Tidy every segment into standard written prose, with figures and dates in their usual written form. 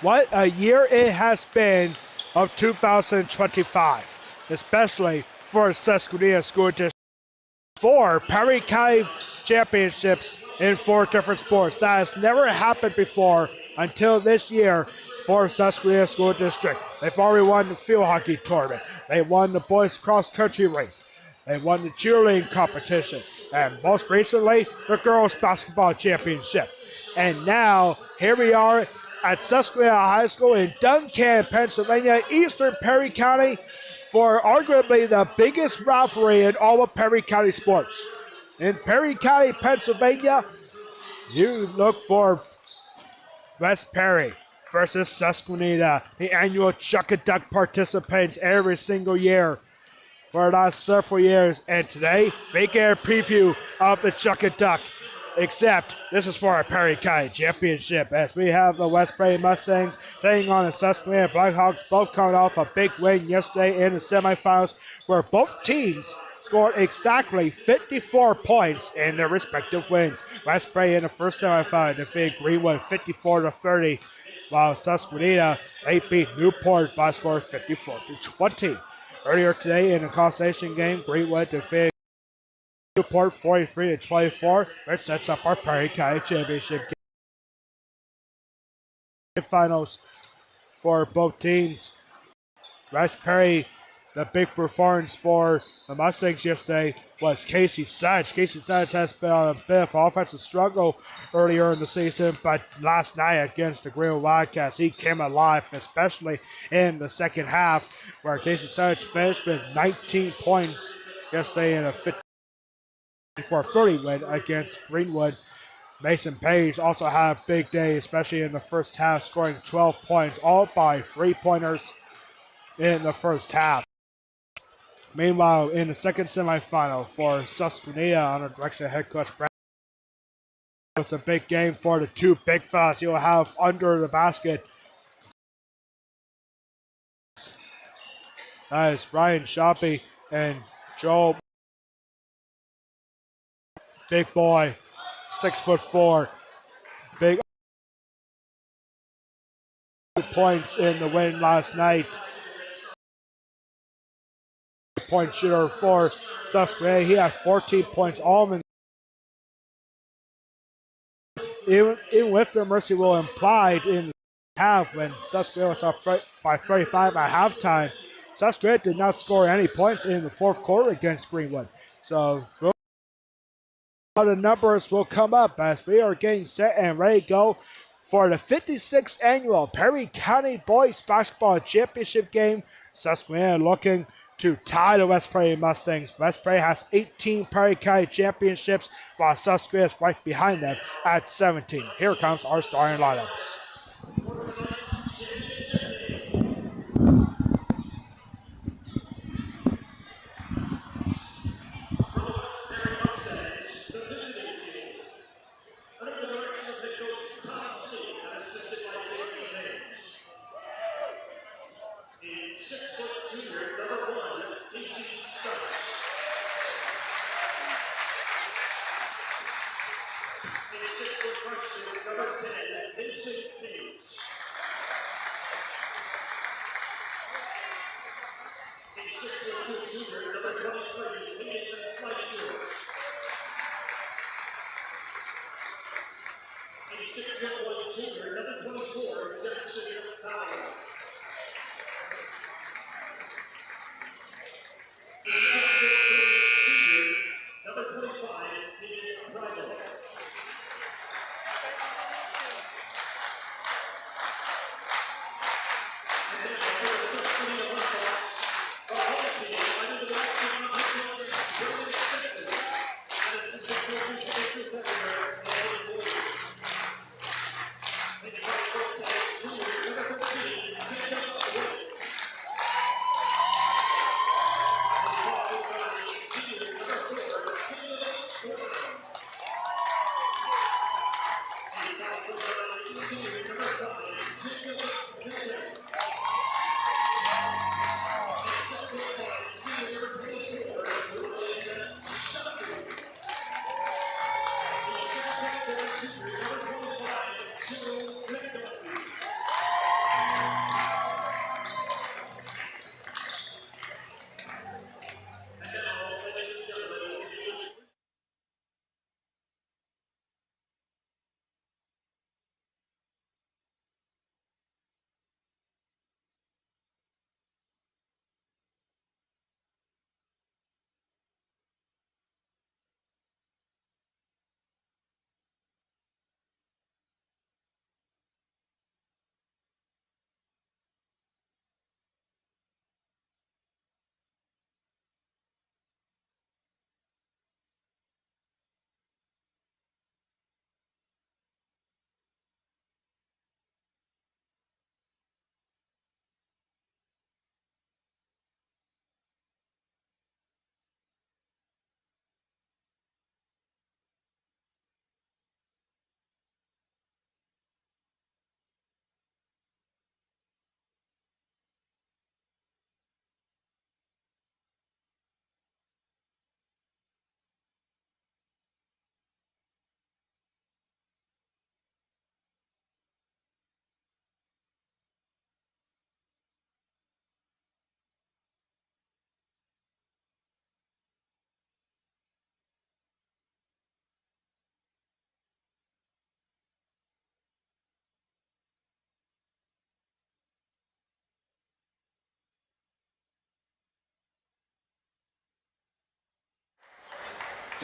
what a year it has been of 2025, especially for SUSQUENITA School District. 4 Perry County championships in 4 different sports. That has never happened before until this year for SUSQUENITA School District. They've already won the field hockey tournament. They won the boys cross country race. They won the cheerleading competition. And most recently, the girls basketball championship. And now, here we are at Susquehanna High School in Duncan, Pennsylvania, Eastern Perry County, for arguably the biggest rivalry in all of Perry County sports. In Perry County, Pennsylvania, you look for West Perry versus Susquehanna, the annual Chuck a Duck participants every single year for the last several years. And today, we get a preview of the Chuck a Duck. Except this is for our Perry County Championship, as we have the West Perry Mustangs taking on the Susquehanna Blackhawks, both coming off a big win yesterday in the semifinals, where both teams scored exactly 54 points in their respective wins. West Perry in the first semifinal defeated Greenwood 54-30, while Susquehanna, they beat Newport by a score of 54-20. Earlier today in the consolation game, Greenwood defeated Newport 43-24, which sets up our Perry County Championship game. Finals for both teams. West Perry, the big performance for the Mustangs yesterday was Casey Sedge. Casey Sedge has been on a bit of offensive struggle earlier in the season, but last night against the Greenwood Wildcats, he came alive, especially in the second half, where Casey Sedge finished with 19 points yesterday in a 54-30 win against Greenwood. Mason Page also had a big day, especially in the first half, scoring 12 points, all by three-pointers in the first half. Meanwhile, in the second semifinal for Susquehanna under the direction of head coach Brad, it was a big game for the two big fellas you'll have under the basket. That is Ryan Shoppy and Joe. Big boy, 6'4", big points in the win last night. Point shooter for Susquehanna. He had 14 points. Even with the mercy rule implied in the half when Susquehanna was up by 35 at halftime, Susquehanna did not score any points in the fourth quarter against Greenwood. So the numbers will come up as we are getting set and ready to go for the 56th annual Perry County Boys Basketball Championship game. Susquehanna looking to tie the West Perry Mustangs. West Perry has 18 Perry County championships, while Susquehanna is right behind them at 17. Here comes our starting lineups.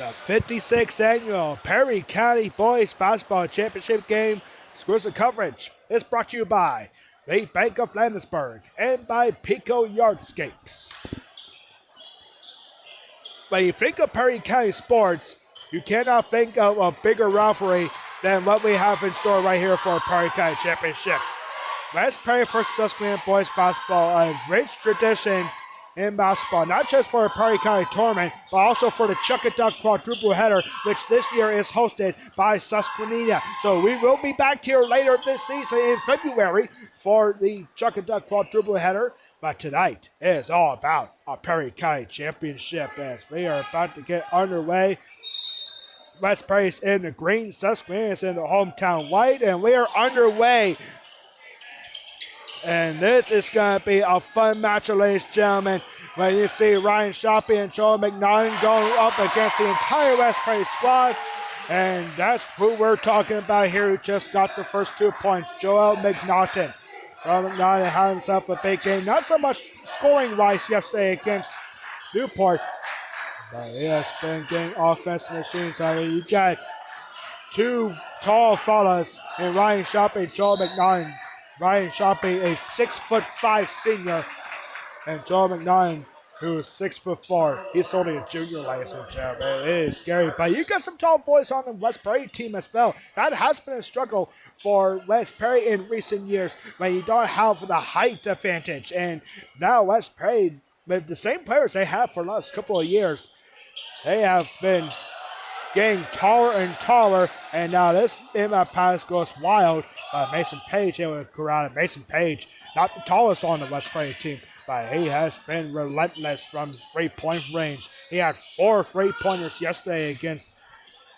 The 56th annual Perry County Boys Basketball Championship game exclusive coverage is brought to you by the Bank of Landisburg and by Peco Yardscapes. When you think of Perry County sports, you cannot think of a bigger rivalry than what we have in store right here for Perry County Championship. West Perry versus Susquehanna Boys Basketball, a rich tradition in basketball, not just for the Perry County tournament, but also for the Chuck and Duck quadruple header, which this year is hosted by SUSQUENITA. So we will be back here later this season in February for the Chuck and Duck quadruple header. But tonight is all about our Perry County Championship as we are about to get underway. West Perry's in the green, Susquehanna is in the hometown white, and we are underway. And this is going to be a fun matchup, ladies and gentlemen, when you see Ryan Shoppy and Joel McNaughton going up against the entire West Perry squad. And that's who we're talking about here, who just got the first 2 points, Joel McNaughton. Joel McNaughton had himself a big game, not so much scoring-wise yesterday against Newport, but he has been getting offensive machines. I mean, you got two tall fellas in Ryan Shoppy and Joel McNaughton. Ryan Shoppy, a 6'5" senior, and Joel McNaughton, who is 6'4". He's only a junior, ladies and gentlemen. It is scary, but you got some tall boys on the West Perry team as well. That has been a struggle for West Perry in recent years when you don't have the height advantage. And now West Perry, with the same players they have for the last couple of years, they have been getting taller and taller, and now this inbound pass goes wild. Mason Page able to corral it. Mason Page, not the tallest on the West Perry team, but he has been relentless from three-point range. He had 4 three-pointers yesterday against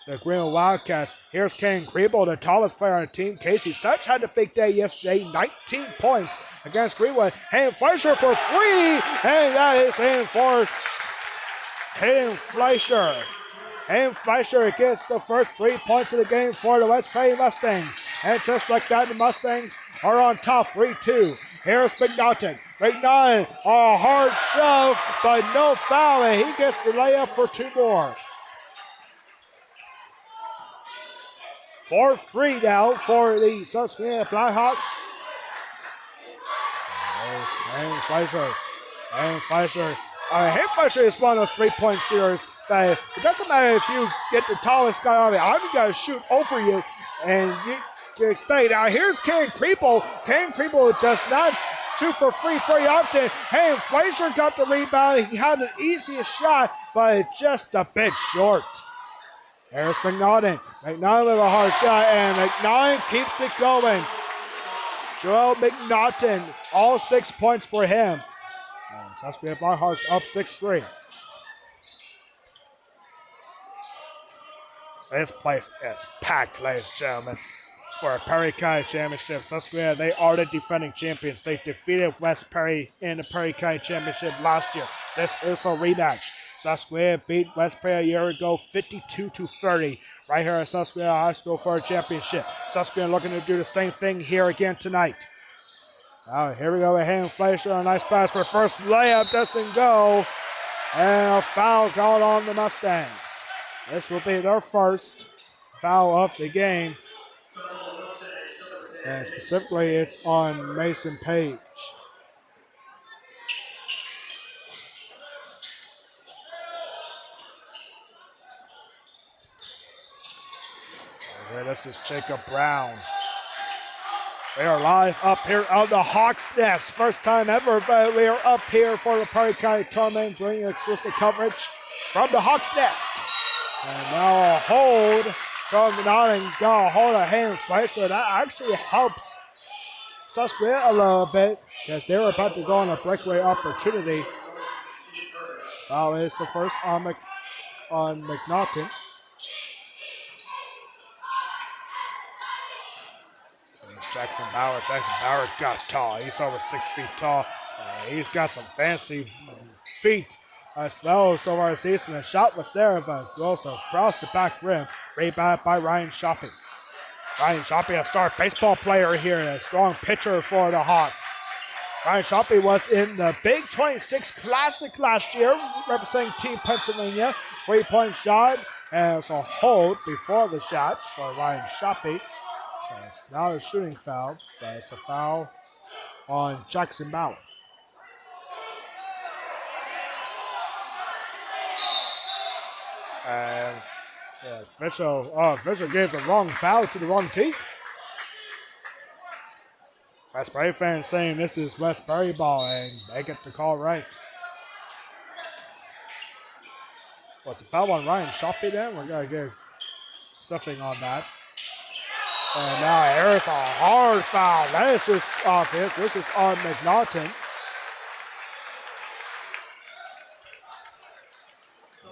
the Greenwood Wildcats. Here's Ken Kriebel, the tallest player on the team. Casey Such had a big day yesterday, 19 points against Greenwood. Hayden Fleischer for 3, and that is in for Hayden Fleischer. Hayden Fleischer gets the first 3 points of the game for the West Perry Mustangs. And just like that, the Mustangs are on top 3-2. Here's McNaughton. McNaughton, a hard shove, but no foul, and he gets the layup for 2 more. 4-3 now for the Susquehanna Blackhawks. Hayden Fleischer. Hayden Fleischer is one of those three-point shooters. But it doesn't matter if you get the tallest guy on it. I'm going to shoot over you, and you can expect. Now, here's Ken Kriebel. Ken Kriebel does not shoot for free very often. Hayden Fleischer got the rebound. He had the easiest shot, but it's just a bit short. There's McNaughton. McNaughton with a hard shot, and McNaughton keeps it going. Joel McNaughton, all 6 points for him. Susquehanna Blackhawks up 6-3. This place is packed, ladies and gentlemen, for a Perry County Championship. Susquehanna, they are the defending champions. They defeated West Perry in the Perry County Championship last year. This is a rematch. Susquehanna beat West Perry a year ago, 52-30, right here at Susquehanna High School for a championship. Susquehanna looking to do the same thing here again tonight. Now, here we go with Hayden Fleischer. A nice pass for first layup. Doesn't go. And a foul called on the Mustangs. This will be their first foul of the game. And specifically, it's on Mason Page. Okay, this is Jacob Brown. We are live up here on the Hawks Nest. First time ever, but we are up here for the Perry County Tournament, bringing exclusive coverage from the Hawks Nest. And now a hold from McNaughton. Got a hold of Hayden Fleischer. That actually helps Susquehanna a little bit because they were about to go on a breakaway opportunity. Foul is the first on McNaughton. Jackson Bauer. Jackson Bauer got tall. He's over 6 feet tall. He's got some fancy feet as well so far this season. The shot was there, but also across the back rim. Rebounded by Ryan Shoppy. Ryan Shoppy, a star baseball player here, a strong pitcher for the Hawks. Ryan Shoppy was in the Big 26 Classic last year, representing Team Pennsylvania. 3-point shot, and it's a hold before the shot for Ryan Shoppy. So it's not a shooting foul, but it's a foul on Jackson Bauer. And official gave the wrong foul to the wrong team. Westbury fans saying this is Westbury ball, and they get the call right. Was the foul on Ryan Shoppy then? We're going to get something on that. And now here's a hard foul. This is offense. This is on McNaughton.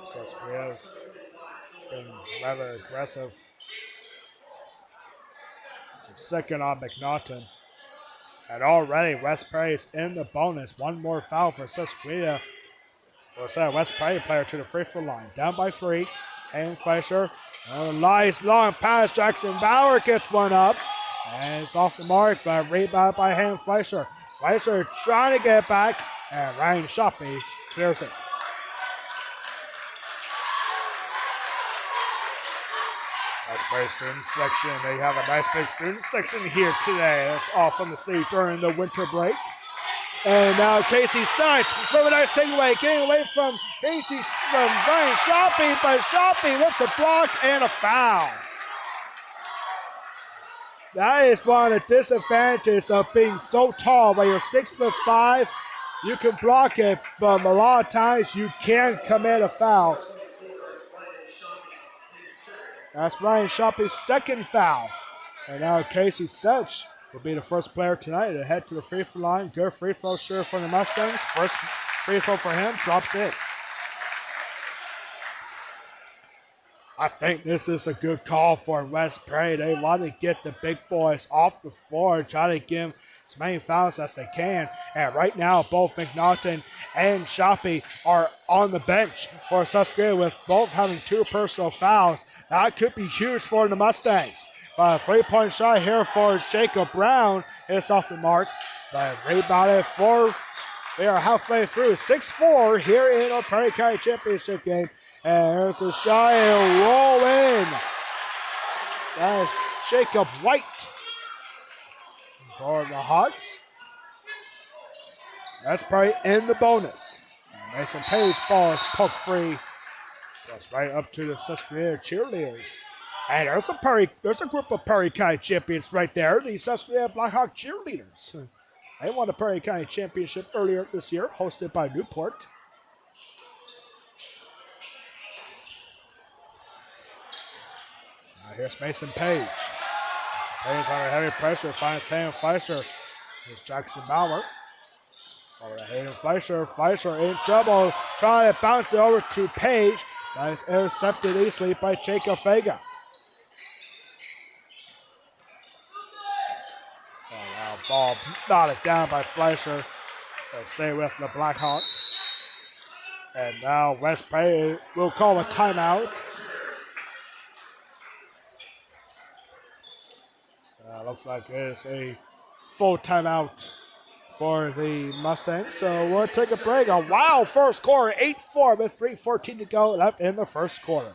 So it's been rather aggressive. It's a second on McNaughton. And already West Prairie is in the bonus. One more foul for Susquehanna. What's that? West Prairie player to the free throw line. Down by 3. And Fleischer. A nice long pass. Jackson Bauer gets one up. And it's off the mark, but rebound by Ham Fleischer. Fleischer trying to get back. And Ryan Shoppy clears it. West Prairie student section. They have a nice big student section here today. It's awesome to see during the winter break. And now Casey Steinch from a nice takeaway, getting away from Ryan Shoppy, but Shoppy with the block and a foul. That is one of the disadvantages of being so tall. When you're 6'5", you can block it, but a lot of times you can't commit a foul. That's Ryan Shoppy's second foul. And now Casey Steinch will be the first player tonight to head to the free throw line. Good free throw shooter for the Mustangs. First free throw for him, drops it. I think this is a good call for West Prairie. They want to get the big boys off the floor and try to give them as many fouls as they can. And right now, both McNaughton and Shoppy are on the bench for Susquehanna with both having 2 personal fouls. That could be huge for the Mustangs. A 3-point shot here for Jacob Brown. It's off the mark. But rebounded for, they are halfway through. 6-4 here in our Prairie County Championship game. And here's a shot and roll in. That is Jacob White for the Hawks. That's probably in the bonus. Mason Page ball is poked free. Goes right up to the Susquehanna cheerleaders. And there's a group of Prairie County champions right there. The Susquehanna Blackhawk cheerleaders. They won the Prairie County Championship earlier this year, hosted by Newport. Now here's Mason Page. Mason Page under heavy pressure, finds Hayden Fleischer. Here's Jackson Bauer. Over to Hayden Fleischer. Fleischer in trouble, trying to bounce it over to Page. That is intercepted easily by Jacob Vega. Ball knotted down by Fleischer. They'll stay with the Blackhawks. And now West Prairie will call a timeout. Looks like it is a full timeout for the Mustangs. So we'll take a break. A wild first quarter, 8-4 with 3:14 to go left in the first quarter.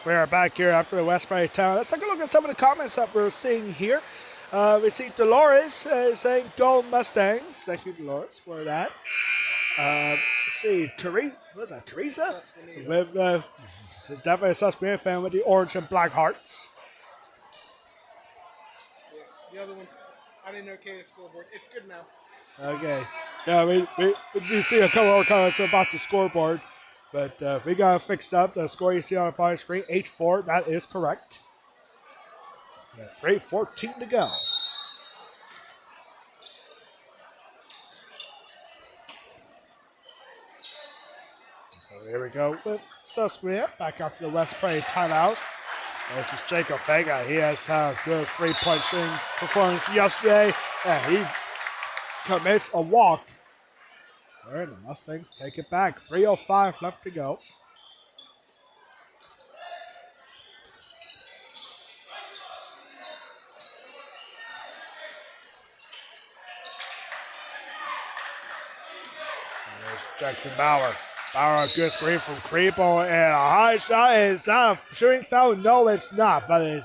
We are back here after the West Prairie Town. Let's take a look at some of the comments that we're seeing here. We see Dolores saying, "Go Mustangs." Thank you, Dolores, for that. Let's see, Teresa, what's that, Teresa? With, definitely a Susquehanna fan with the orange and black hearts. The other one, I didn't okay the scoreboard. It's good now. Okay. Yeah, we see a couple of comments about the scoreboard. But we got it fixed up. The score you see on the bottom screen, 8-4. That is correct. 3:14 to go. So here we go with Susquehanna back after the West Prairie timeout. This is Jacob Vega. He has had a good three-point shooting performance yesterday, and he commits a walk. There, the Mustangs take it back. 3:05 left to go. And there's Jackson Bauer. Bauer, a good screen from Kriebel, and a high shot. Is not a shooting foul? No, it's not, but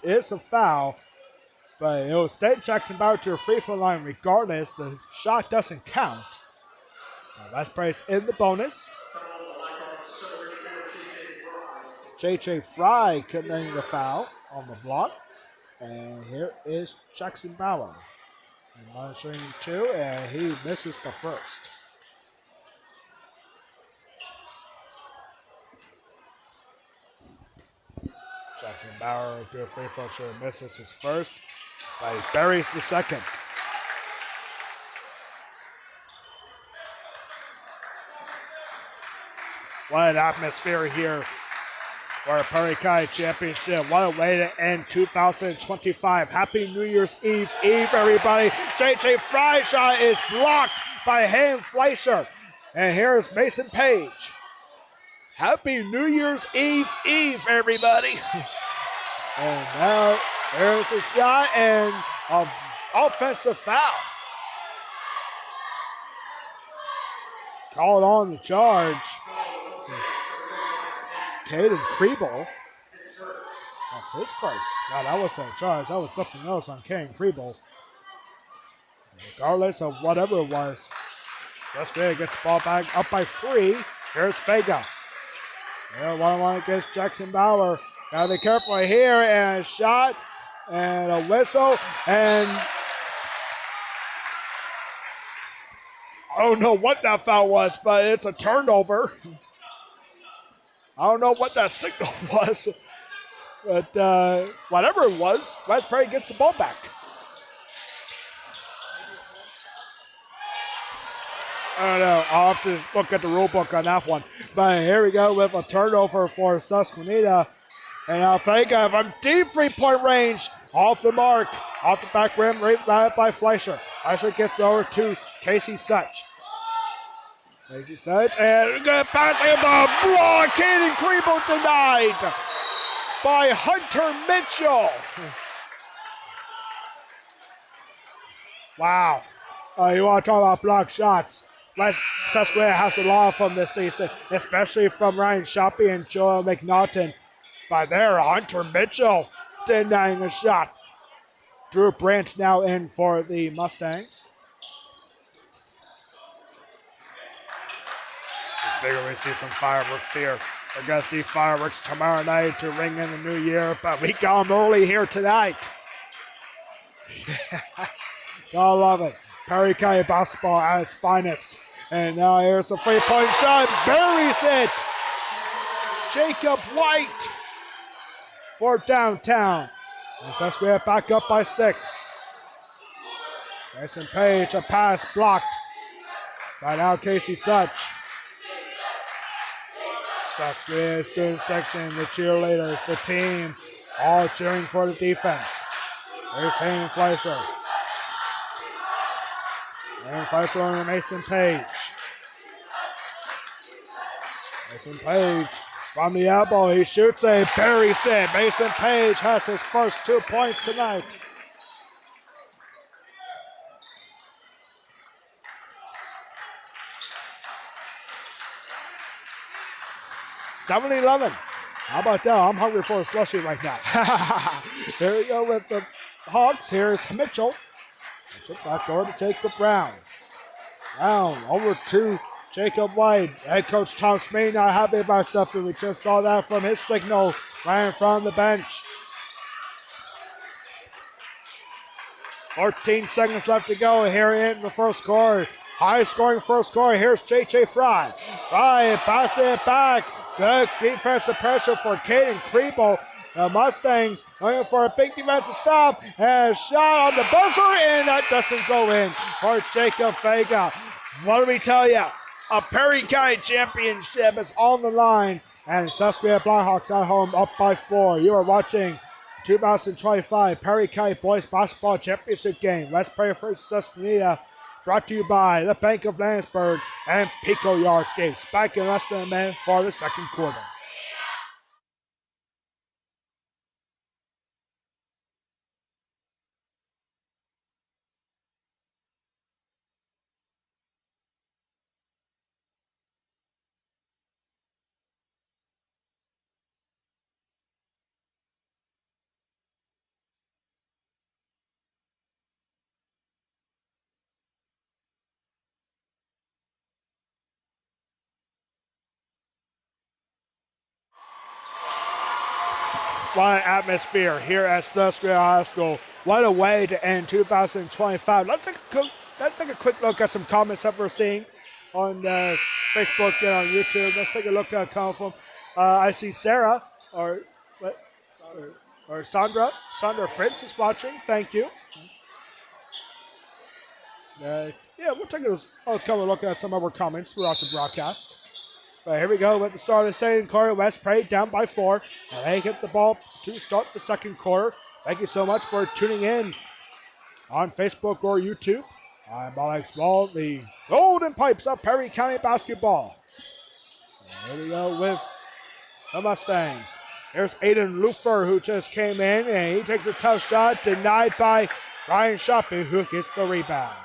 it's a foul. But it will send Jackson Bauer to a free throw line regardless. The shot doesn't count. West Prairie's in the bonus. J.J. Fry committing the foul on the block. And here is Jackson Bauer. And monitoring two, and he misses the first. Jackson Bauer, good free throw shooter, misses his first, but he buries the second. What an atmosphere here for a Prairie Kai Championship. What a way to end 2025. Happy New Year's Eve, everybody. J.J. Fry shot is blocked by Hayden Fleischer. And here's Mason Page. Happy New Year's Eve, everybody. And now there's a shot and an offensive foul. Called on the charge. Caden Kriebel. That's his first. No, that wasn't a charge. That was something else on Caden Kriebel. Regardless of whatever it was. Susquehanna gets the ball back up by 3. Here's Vega. Yeah, 1-1 against Jackson Bauer. Gotta be careful here, and a shot, and a whistle, and I don't know what that foul was, but it's a turnover. I don't know what that signal was, but whatever it was, West Prairie gets the ball back. I don't know. I'll have to look at the rule book on that one. But here we go with a turnover for Susquehanna. And Vega from deep three-point range, off the mark, off the back rim, right by Fleischer. Fleischer gets over to Casey Such. Casey Such, and good passing the block. Caden Kriebel denied by Hunter Mitchell. Wow. You want to talk about block shots? Susquehanna has a lot of them this season, especially from Ryan Shoppy and Joel McNaughton. But there, Hunter Mitchell denying a shot. Drew Brandt now in for the Mustangs. I figure we see some fireworks here. We're going to see fireworks tomorrow night to ring in the new year, but we got them early here tonight. I love it. Prairie County basketball at its finest. And now here's a three-point shot. Buries it. Jacob White for downtown. And Susquehanna back up by 6. Mason Page, a pass blocked by now Casey Such. Susquehanna student section, the cheerleaders, the team, all cheering for the defense. There's Hayden Fleischer. And Fleischer on Mason Page. Mason Page from the elbow, he shoots a buries it. Mason Page has his first 2 points tonight. $7-11. How about that? I'm hungry for a slushie right now. Here we go with the Hawks. Here's Mitchell. Mitchell back door to Jacob Brown. Brown over to Jacob White. Head coach Tom Smee not happy about something. We just saw that from his signal right in front of the bench. 14 seconds left to go here in the first quarter. High scoring first quarter. Here's J.J. Fry. Fry passing it back. Good defensive pressure for Caden Kriebel. The Mustangs looking for a big defensive stop. And a shot on the buzzer, and that doesn't go in for Jacob Vega. What do we tell you? of Perry County Championship is on the line. And Susquehanna Blackhawks at home up by 4. You are watching 2025 Perry County Boys Basketball Championship game. Let's Pray for Susquehanna. Brought to you by the Bank of Landsberg and Peco Yardscapes. Back in less than a minute for the second quarter. What an atmosphere here at Susquehanna High School. What a way to end 2025. Let's take a quick look at some comments that we're seeing on Facebook and on YouTube. Let's take a look at a comment from, I see Sarah or Sandra Fritz is watching. Thank you. Yeah, we'll take a look at some of our comments throughout the broadcast. But here we go with the start of the second quarter. West Prairie down by 4. And they get the ball to start the second quarter. Thank you so much for tuning in on Facebook or YouTube. I'm Alex Ball, the Golden Pipes of Perry County Basketball. And here we go with the Mustangs. Here's Aiden Lufer, who just came in, and he takes a tough shot, denied by Ryan Shoppy, who gets the rebound.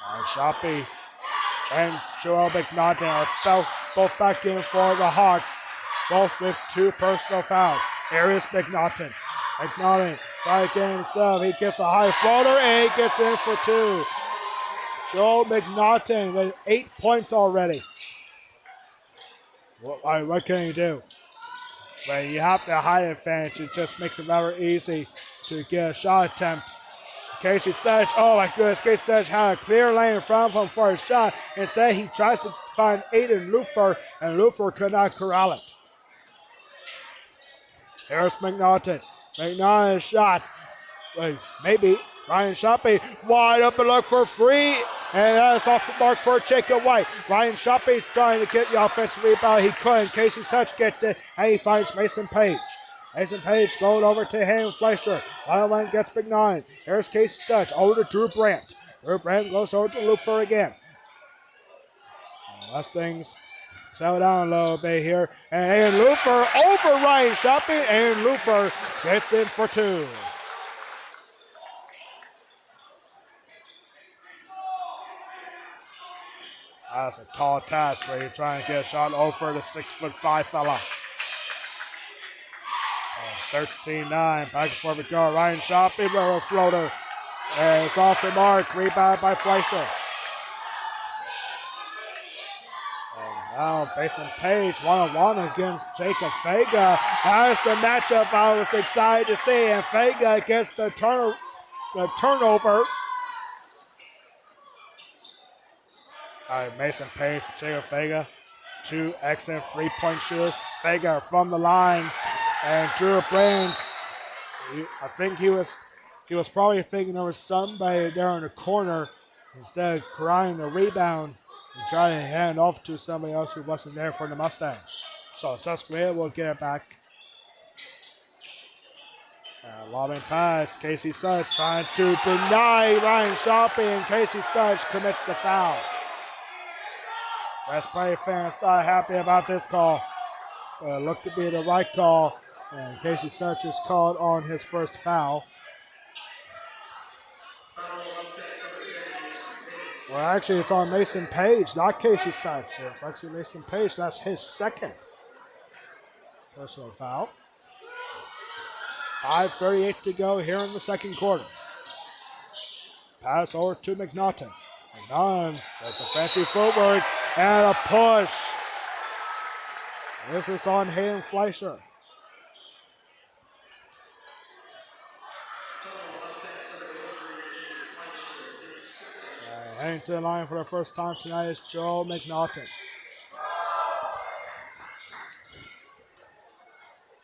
Ryan Shoppy and Joel McNaughton are both back in for the Hawks, both with 2 personal fouls. Here is McNaughton. McNaughton trying to get himself. He gets a high floater and he gets in for 2. Joel McNaughton with 8 points already. What can he do? Well, you have the height advantage. It just makes it rather easy to get a shot attempt. Casey Sedge, oh my goodness, Casey Sedge had a clear lane in front of him for a shot. Instead, he tries to find Aiden Lufer, and Lufer could not corral it. Here's McNaughton. McNaughton's shot. Maybe Ryan Shoppy wide open look for free, and that is off the mark for Jacob White. Ryan Shoppy trying to get the offensive rebound. He couldn't. Casey Sedge gets it, and he finds Mason Page. Mason Page going over to Hayden Fleischer. One gets McNaughton. Here's Casey Sedge over to Drew Brandt. Drew Brandt goes over to Lufer again. Mustangs settle down a little bit here. And Lufer over Ryan Shopping, and Lufer gets in for 2. That's a tall task where you're trying to get a shot over the 6'5" fella. 13-9, back and forth we go. Ryan Shoppy with a floater. And it's off the mark. Rebound by Fleischer. And now Mason Page one-on-one against Jacob Fega. That's the matchup I was excited to see. And Fega gets the turnover. Mason Page, Jacob Fega. 2 excellent 3-point shooters. Fega from the line. And Drew Brandt, I think he was probably thinking there was somebody there in the corner. Instead of crying the rebound, he tried to hand off to somebody else who wasn't there for the Mustangs. So Susquehanna will get it back. Lobbing pass, Casey Sedge trying to deny Ryan Shoppy, and Casey Sedge commits the foul. West Prairie fans not happy about this call. Looked to be the right call. And Casey Sedge is called on his first foul. Well, actually, it's on Mason Page, not Casey Sedge. It's actually Mason Page. That's his second personal foul. 5:38 to go here in the second quarter. Pass over to McNaughton. McNaughton does a fancy footwork and a push. This is on Hayden Fleischer. Heading to the line for the first time tonight is Joel McNaughton.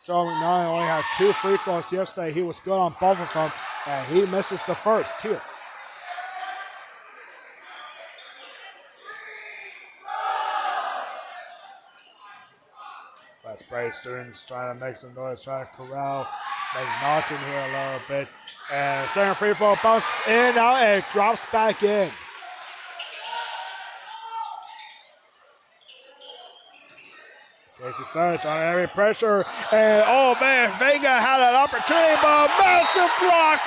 Joel McNaughton only had 2 free throws yesterday. He was good on both of them, and he misses the first here. West Prairie students trying to make some noise, trying to corral McNaughton here a little bit. And second free throw bounces in, out, and it drops back in. Casey Such trying to heavy pressure. And oh man, Vega had an opportunity, but a massive block.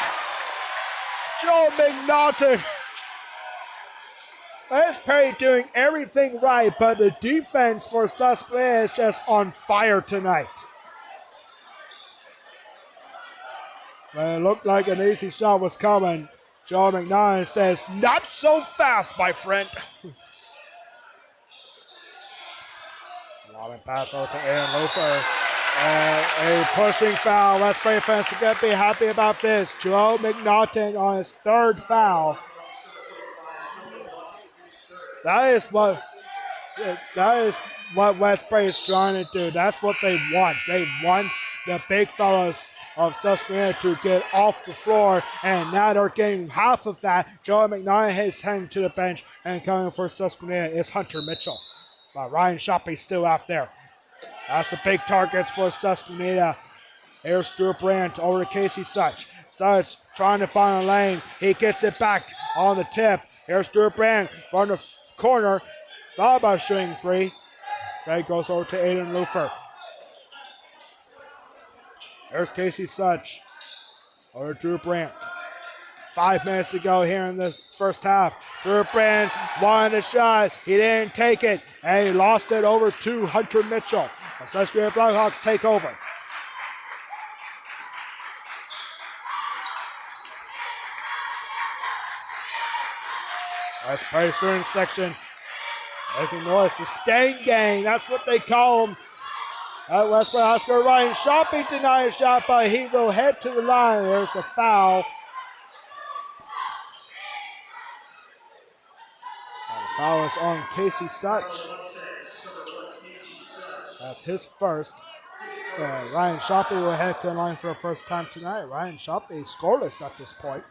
Joe McNaughton. West Prairie doing everything right, but the defense for Susquehanna is just on fire tonight. When it looked like an easy shot was coming, Joe McNaughton says, "Not so fast, my friend." Long pass over to Aaron Lofer. And a pushing foul. West Prairie fans are going to be happy about this. Joe McNaughton on his third foul. That is what West Prairie is trying to do. That's what they want. They want the big fellas of Susquehanna to get off the floor, and now they're getting half of that. Joe McNaughton is heading to the bench, and coming for Susquehanna is Hunter Mitchell. But Ryan Shoppy's still out there. That's the big targets for Susquehanna. Here's Drew Brandt over to Casey Such. Such trying to find a lane. He gets it back on the tip. Here's Drew Brandt from the corner. Thought about shooting free. So it goes over to Aiden Lufer. There's Casey Such over to Drew Brandt. 5 minutes to go here in the first half. Drew Brandt wanted a shot. He didn't take it. And he lost it over to Hunter Mitchell. The Susquehanna Blackhawks take over. West Prairie student section making noise. The Stain Gang, that's what they call them. At West Prairie High School, Ryan Shopping denied a shot, but he will head to the line. There's the foul. And the foul is on Casey Such. That's his first. Ryan Shopping will head to the line for the first time tonight. Ryan Shopping scoreless at this point.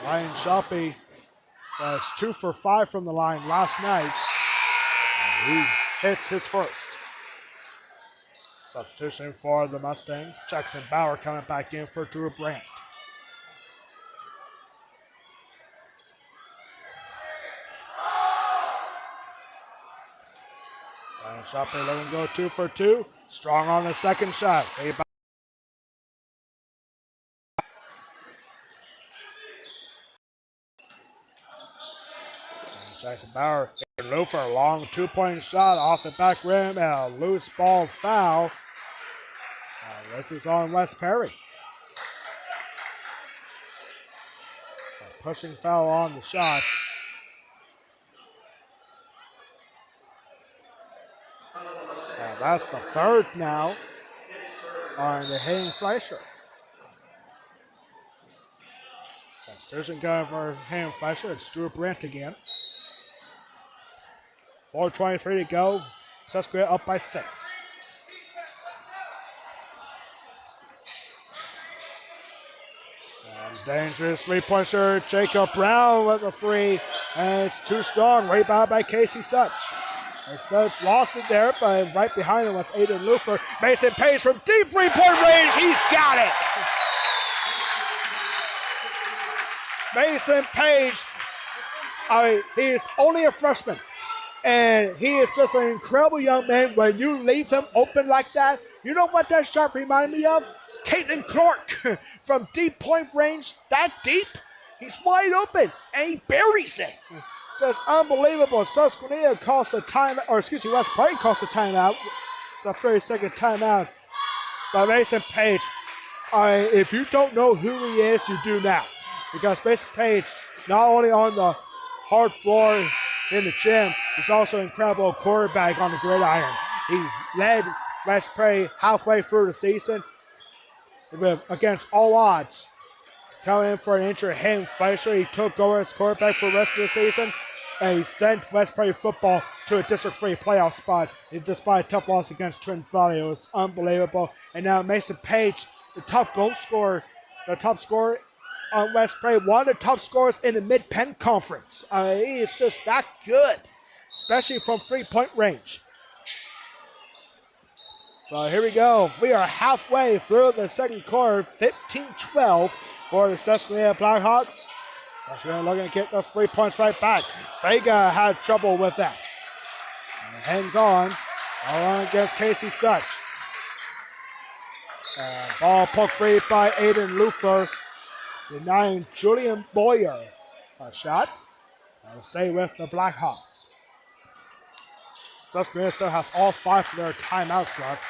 Ryan Shoppy was 2 for 5 from the line last night. And he hits his first. Substitution for the Mustangs. Jackson Bauer coming back in for Drew Brandt. Ryan Shoppy letting him go 2 for 2. Strong on the second shot. Jackson Bauer, Lofer, a long 2-point shot off the back rim and a loose ball foul. This is on West Prairie. A pushing foul on the shot. And that's the third now on the Hayden Fleischer. Substitution going for Hayden Fleischer. It's Drew Brandt again. 4:23 to go. Susquehanna up by 6. And dangerous three-point shot. Jacob Brown with a free. And it's too strong. Rebound by Casey Such. And Such lost it there, but right behind him was Aiden Lufer. Mason Page from deep three-point range. He's got it. Mason Page, he is only a freshman. And he is just an incredible young man. When you leave him open like that, you know what that shot reminded me of? Caitlin Clark from deep point range, that deep. He's wide open, and he buries it. Just unbelievable. Susquehanna calls a timeout, or excuse me, West Prairie calls a timeout. It's a 30-second timeout by Mason Page. If you don't know who he is, you do now. Because Mason Page, not only on the hard floor in the gym, he's also an incredible quarterback on the gridiron. He led West Prairie halfway through the season against all odds. Coming in for an injured Hayden Fleischer, he took over as quarterback for the rest of the season, and he sent West Prairie football to a District 3 playoff spot despite a tough loss against Twin Valley. It was unbelievable. And now Mason Page, the top scorer on West Prairie, one of the top scorers in the Mid-Penn Conference. He is just that good, especially from three-point range. So here we go. We are halfway through the second quarter, 15-12 for the Susquenita Blackhawks. Susquenita looking to get those 3 points right back. Vega had trouble with that. And hangs on against Casey Such. Ball poked free by Aiden Luther, denying Julian Boyer a shot. I'll stay with the Blackhawks. Susquenita still has all 5 of their timeouts left.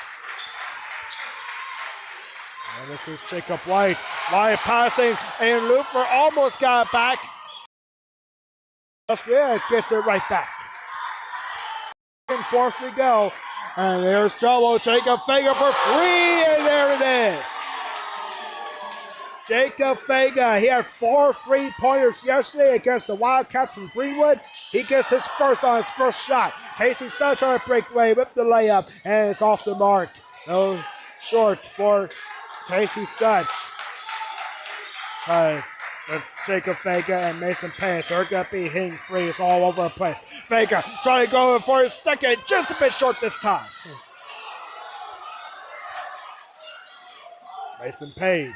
And this is Jacob White. White passing, and Luther almost got it back. Susquenita gets it right back. And fourth we go. And there's trouble. Jacob Vega for 3, and there it is. Jacob Vega, he had 4 3-pointers yesterday against the Wildcats from Greenwood. He gets his first on his first shot. Casey Such on a breakaway with the layup, and it's off the mark. No short for Casey Such. With Jacob Vega and Mason Payne, they're going to be hitting threes all over the place. Vega trying to go for his second, just a bit short this time. Mason Page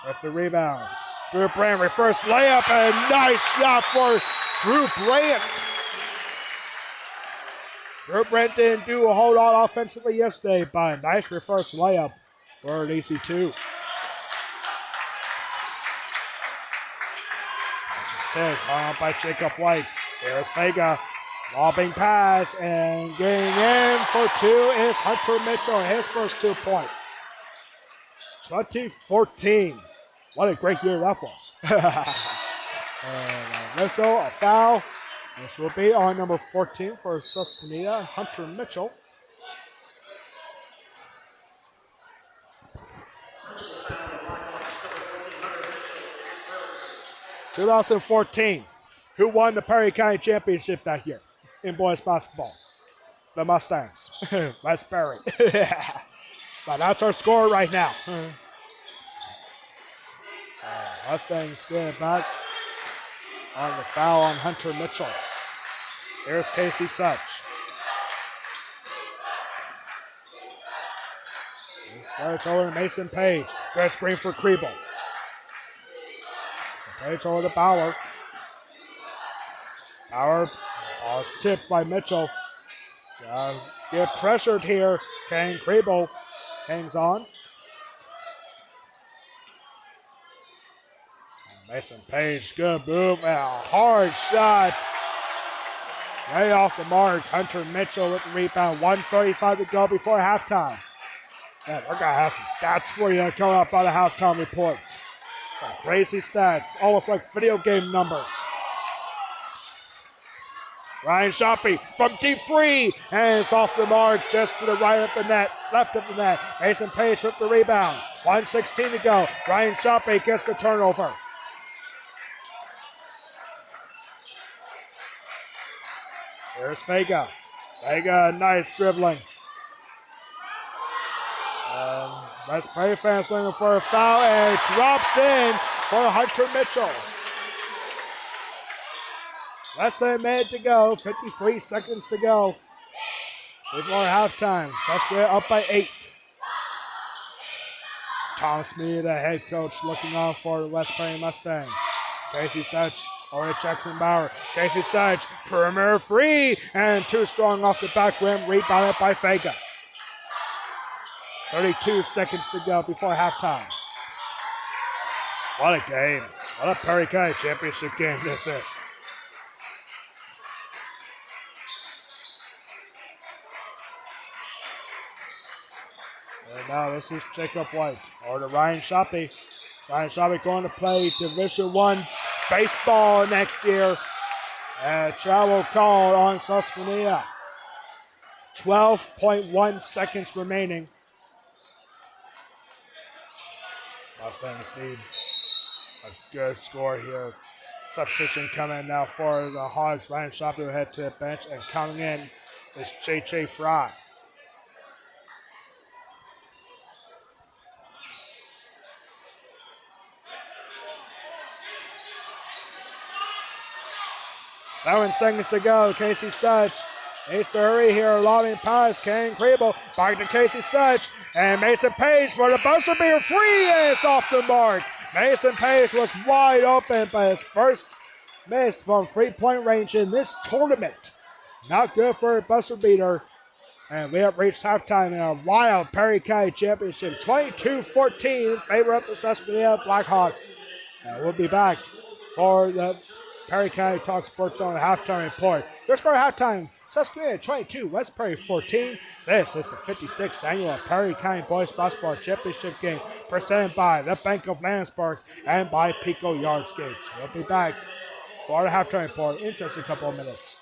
with the rebound. Drew Brandt, reverse layup, and a nice shot for Drew Brandt. Drew Brandt didn't do a whole lot offensively yesterday, but a nice reverse layup for an EC2. This is Tig, on by Jacob White. There's Vega, lobbing pass, and getting in for 2 is Hunter Mitchell, his first 2 points. 2014. What a great year that was. And a whistle, a foul. This will be on number 14 for Susquenita, Hunter Mitchell. (2014). Who won the Perry County Championship that year in boys basketball? The Mustangs. West Perry. But that's our score right now. Mustangs get it back on the foul on Hunter Mitchell. Here's Casey Such. Starts over to Mason Page. Good screen for Kriebel. So Page over to Bauer. Bauer, ball is tipped by Mitchell. Get pressured here. Kane Kriebel hangs on. Mason Page, good move and a hard shot. Way off the mark. Hunter Mitchell with the rebound. 1:35 to go before halftime. Man, we're going to have some stats for you coming up on the halftime report. Some crazy stats, almost like video game numbers. Ryan Shoppy from deep 3, and it's off the mark just to the right of the net, left of the net. Mason Page with the rebound. 1:16 to go. Ryan Shoppy gets the turnover. There's Vega. Vega, nice dribbling. Let's play fans looking for a foul, and it drops in for Hunter Mitchell. Less than a minute to go, 53 seconds to go before halftime. Susquenita up by 8. Tom Smee, the head coach, looking on for the West Prairie Mustangs. Casey Such over to Jackson Bauer. Casey Such, perimeter 3, and too strong off the back rim, rebounded by Vega. 32 seconds to go before halftime. What a game. What a Perry County Championship game this is. And now this is Jacob White or to Ryan Shoppy. Ryan Shoppy going to play Division I baseball next year. And travel call on Susquenita. 12.1 seconds remaining. Mustangs need a good score here. Substitution coming now for the Hogs. Ryan Shoppy will head to the bench, and coming in is J.J. Fry. Seven seconds to go. Casey Such Needs to hurry here. Lobbing pass. Ken Kriebel back to Casey Such. And Mason Page for the buzzer beater. Free, and it's off the mark. Mason Page was wide open, but his first miss from 3-point range in this tournament. Not good for a buzzer beater. And we have reached halftime in a wild Perry County Championship. 22-14 in favor of the Susquehanna Blackhawks. And we'll be back for the Perry County Talk Sports Zone halftime report. Your score at halftime, Susquehanna 22, West Prairie 14. This is the 56th annual Perry County Boys Basketball Championship game presented by the Bank of Landsberg and by Peco Yardscapes. We'll be back for the halftime report in just a couple of minutes.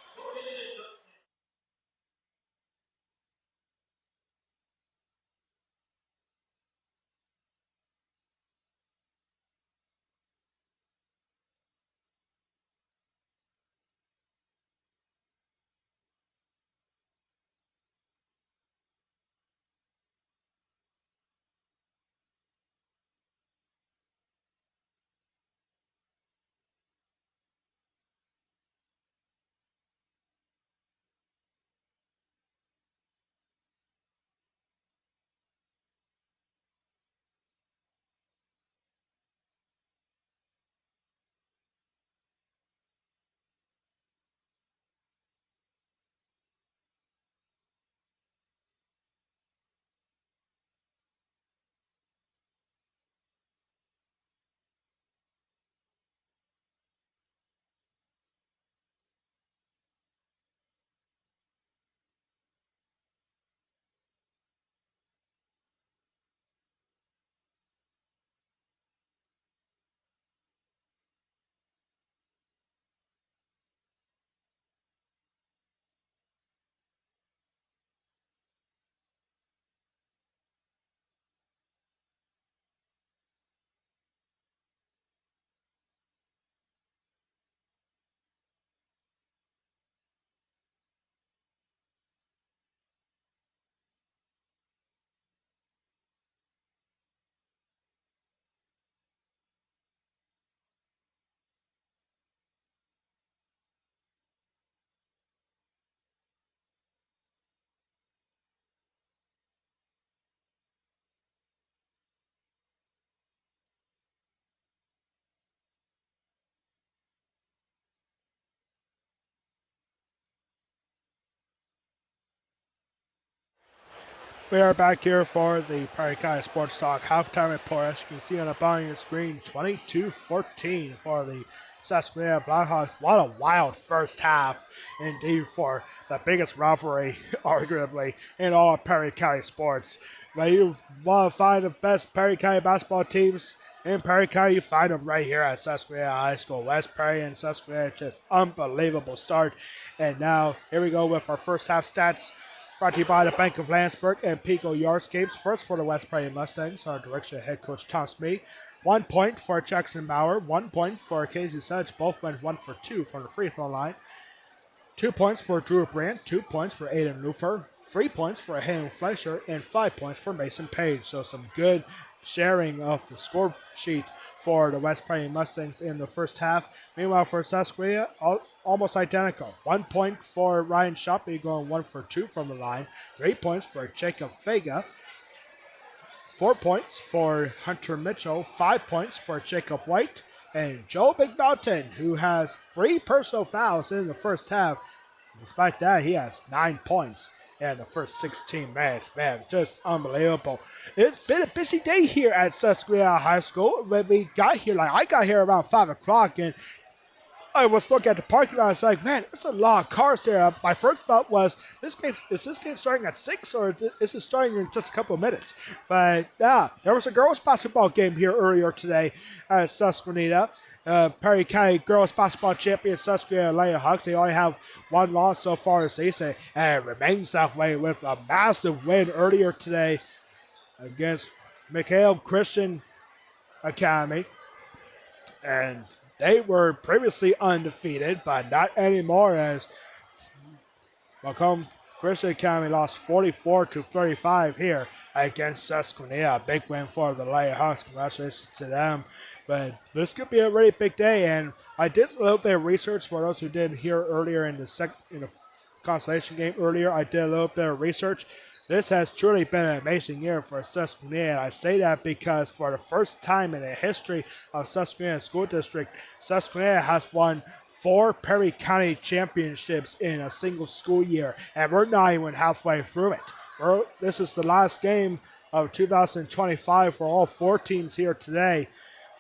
We are back here for the Perry County Sports Talk halftime report. As you can see on the bottom of your screen, 22-14 for the Susquehanna Blackhawks. What a wild first half indeed for the biggest rivalry, arguably, in all of Perry County sports. When you want to find the best Perry County basketball teams in Perry County, you find them right here at Susquehanna High School. West Prairie and Susquehanna, just unbelievable start. And now, here we go with our first half stats. Brought to you by the Bank of Landsberg and Peco Yardscapes. First for the West Prairie Mustangs, our direction head coach Tom Smee. 1 point for Jackson Bauer. 1 point for Casey Such. Both went 1 for 2 from the free throw line. 2 points for Drew Brandt. 2 points for Aiden Lufer. 3 points for Hayden Fleischer. And 5 points for Mason Page. So some good sharing of the score sheet for the West Prairie Mustangs in the first half. Meanwhile, for Susquehanna, almost identical. 1 point for Ryan Shoppy, going 1 for 2 from the line. 3 points for Jacob Vega. 4 points for Hunter Mitchell. 5 points for Jacob White. And Joe McNaughton, who has 3 personal fouls in the first half. Despite that, he has 9 points in the first 16 minutes. Man, just unbelievable. It's been a busy day here at Susquehanna High School. When we got here, I got here around 5 o'clock, and I was looking at the parking lot. I was like, man, there's a lot of cars there. My first thought was, is this game starting at 6 or is it starting in just a couple of minutes? But yeah, there was a girls basketball game here earlier today at Susquehanna. Perry County girls basketball champion Susquehanna Lady-Hawks. They only have 1 loss so far this season, and it remains that way with a massive win earlier today against McHale Christian Academy. And they were previously undefeated, but not anymore, as Macomb Christian Academy lost 44-35 here against Susquehanna. Big win for the Lady-Hawks. Congratulations to them. But this could be a really big day, and I did a little bit of research for those who didn't hear earlier in the consolation game earlier. I did a little bit of research. This has truly been an amazing year for Susquehanna, and I say that because for the first time in the history of Susquehanna School District, Susquehanna has won 4 Perry County championships in a single school year, and we're not even halfway through it. This is the last game of 2025 for all 4 teams here today.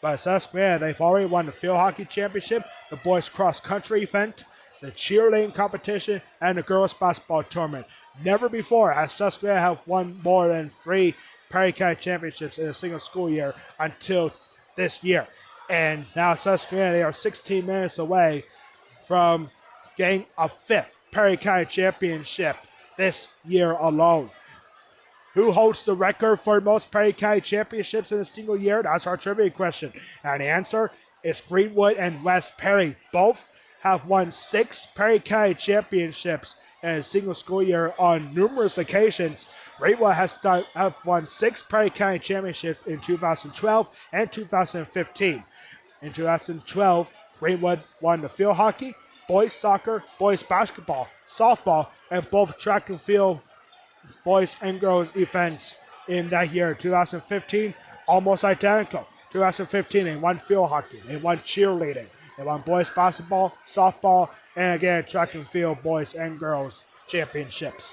But Susquehanna, they've already won the field hockey championship, the boys cross country event, the cheerleading competition, and the girls basketball tournament. Never before has Susquehanna have won more than 3 Perry County championships in a single school year until this year. And now Susquehanna, they are 16 minutes away from getting a 5th Perry County championship this year alone. Who holds the record for most Perry County championships in a single year? That's our trivia question. And the answer is Greenwood and West Perry. Both have won 6 Perry County championships in a single school year on numerous occasions. Greenwood have won 6 Perry County championships in 2012 and 2015. In 2012, Greenwood won the field hockey, boys soccer, boys basketball, softball, and both track and field boys and girls events in that year. 2015, almost identical. 2015, they won field hockey, they won cheerleading, they won boys basketball, softball, and again, track and field boys and girls championships.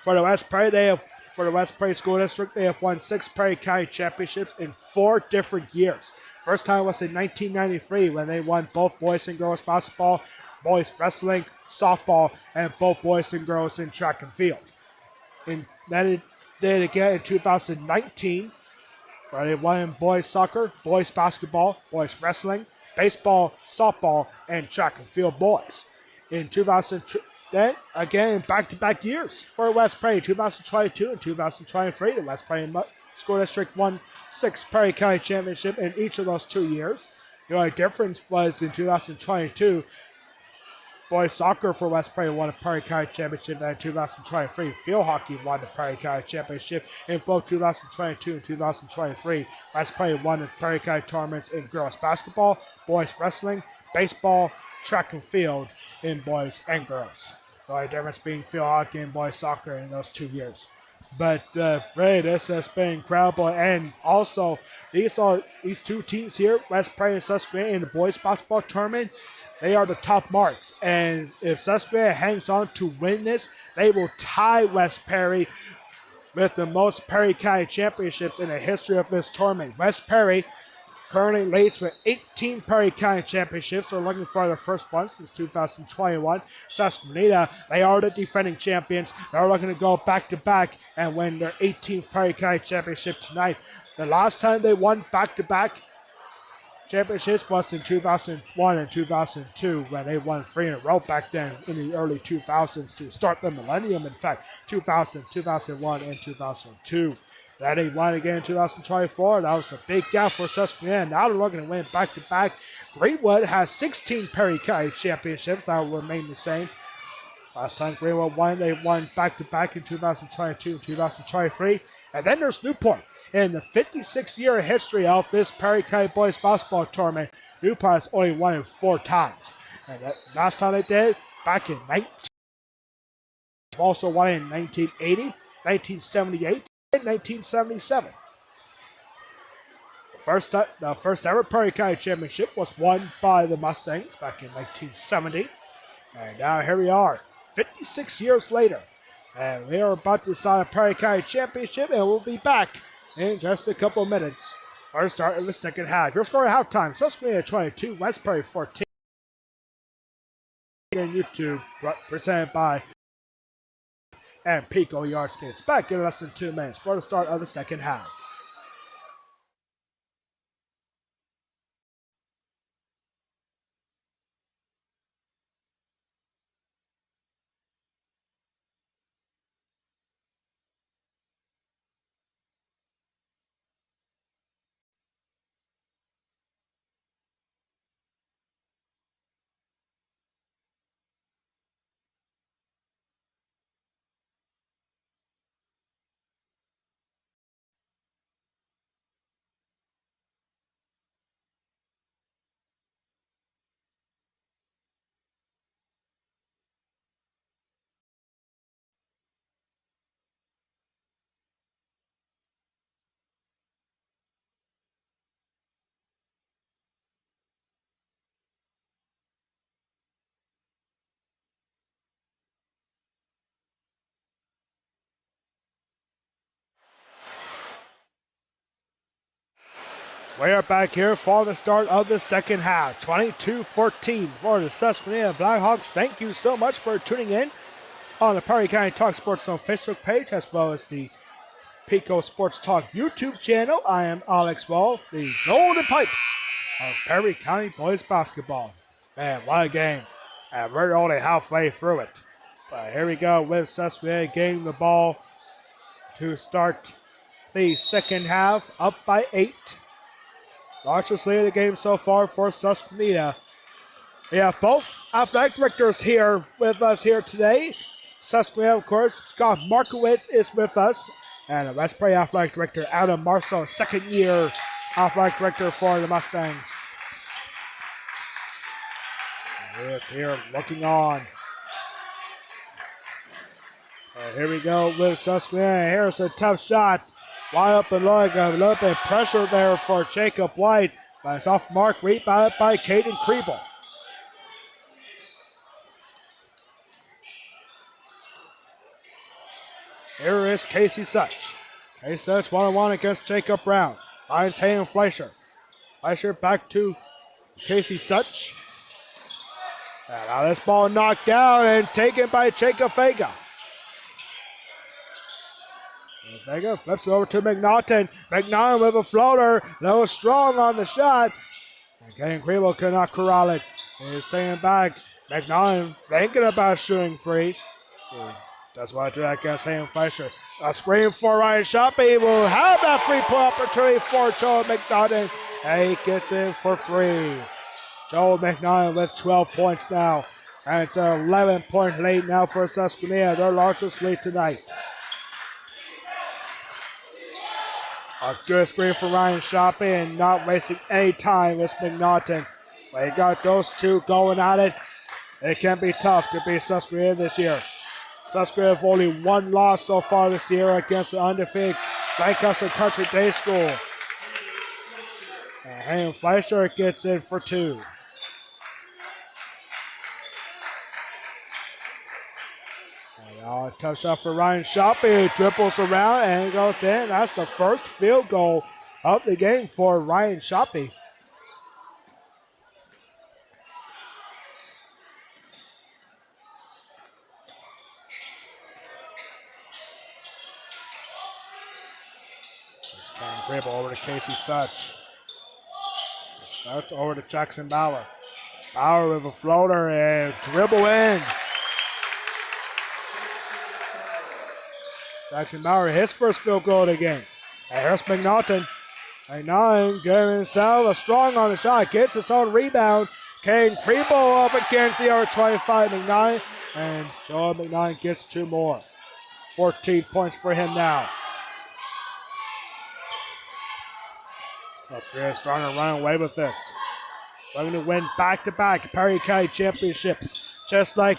For the West Prairie School District, they have won 6 Prairie County championships in 4 different years. First time was in 1993 when they won both boys and girls basketball, boys wrestling, softball, and both boys and girls in track and field. And then it did again in 2019, where they won in boys soccer, boys basketball, boys wrestling, baseball, softball, and track and field boys. In 2002, then again back-to-back years for West Prairie, 2022 and 2023. The West Prairie School District won 6 Perry County championship in each of those 2 years. The only difference was in 2022, boys soccer for West Prairie won a Perry County championship, and in 2023, field hockey won the Perry County championship. In both 2022 and 2023, West Prairie won the Perry County tournaments in girls basketball, boys wrestling, baseball, track and field in boys and girls. The only difference being field hockey and boys soccer in those 2 years. But really, this has been incredible. And also, these 2 teams here, West Prairie and Susquehanna, in the boys basketball tournament, they are the top marks. And if Susquehanna hangs on to win this, they will tie West Prairie with the most Perry County championships in the history of this tournament. West Prairie currently leads with 18 Perry County championships. They're looking for their first one since 2021. SUSQUENITA, they are the defending champions. They're looking to go back-to-back and win their 18th Perry County championship tonight. The last time they won back-to-back championships was in 2001 and 2002, when they won 3 in a row back then in the early 2000s to start the millennium. In fact, 2000, 2001, and 2002. Then they won again in 2024. That was a big gap for Susquehanna. Now they're looking to win back-to-back. Greenwood has 16 Perry County championships. That will remain the same. Last time Greenwood won, they won back-to-back in 2022 and 2023. And then there's Newport. In the 56-year history of this Perry County boys basketball tournament, Newport has only won it 4 times. And that last time they did, back in 19... also won in 1980, 1978, and 1977. The first ever Perry County championship was won by the Mustangs back in 1970. And now here we are, 56 years later. And we are about to start a Perry County championship, and we'll be back in just a couple of minutes. First start of the second half. Your score at halftime, Susquehanna 22, West Prairie 14. On YouTube, presented by and Peco Yard Skates. Back in less than 2 minutes for the start of the second half. We are back here for the start of the second half. 22-14 for the Susquenita Blackhawks. Thank you so much for tuning in on the Perry County Talk Sports Zone Facebook page, as well as the Peco Sports Talk YouTube channel. I am Alex Wall, the Golden Pipes of Perry County Boys Basketball. Man, what a game. And we're only halfway through it. But here we go with Susquenita getting the ball to start the second half, up by 8. Largest lead of the game so far for Susquenita. We have both athletic directors here with us here today. Susquenita, of course, Scott Markowitz is with us. And the West Prairie Athletic Director, Adam Marceau, second-year athletic director for the Mustangs. He is here looking on. Here we go with Susquenita. Here's a tough shot. Wide open look. A little bit of pressure there for Jacob White. But it's off mark. Rebounded by Caden Kriebel. Here is Casey Such. Casey Such one-on-one against Jacob Brown. Finds Hayden Fleischer. Fleischer back to Casey Such. And now this ball knocked down and taken by Jacob Vega. Vega flips it over to McNaughton. McNaughton with a floater. A little strong on the shot. And Caden Kriebel cannot corral it. He's staying back. McNaughton thinking about shooting free. That's why I do that against Hayden Fleischer. A screen for Ryan Shoppy. Will have that free point opportunity for Joel McNaughton. And he gets in for free. Joel McNaughton with 12 points now. And it's an 11-point lead now for Susquenita, their largest lead tonight. A good screen for Ryan Shoppy and not wasting any time with McNaughton. But you got those two going at it. It can be tough to beat Susquenita this year. Susquenita have only one loss so far this year against the undefeated Lancaster Country Day School. And Hayden Fleischer gets in for 2. A tough shot for Ryan Shoppy. He dribbles around and goes in. That's the first field goal of the game for Ryan Shoppy. Kriebel over to Casey Such. Such over to Jackson Bauer. Bauer with a floater and dribble in. Jackson Bauer, his first field goal of the game. And here's McNaughton. McNaughton getting himself a strong on the shot. Gets his own rebound. Caden Kriebel up against the other 25 McNaughton. And Joel McNaughton gets 2 more. 14 points for him now. Susquenita starting to run away with this. We're going to win back-to-back Perry County championships. Just like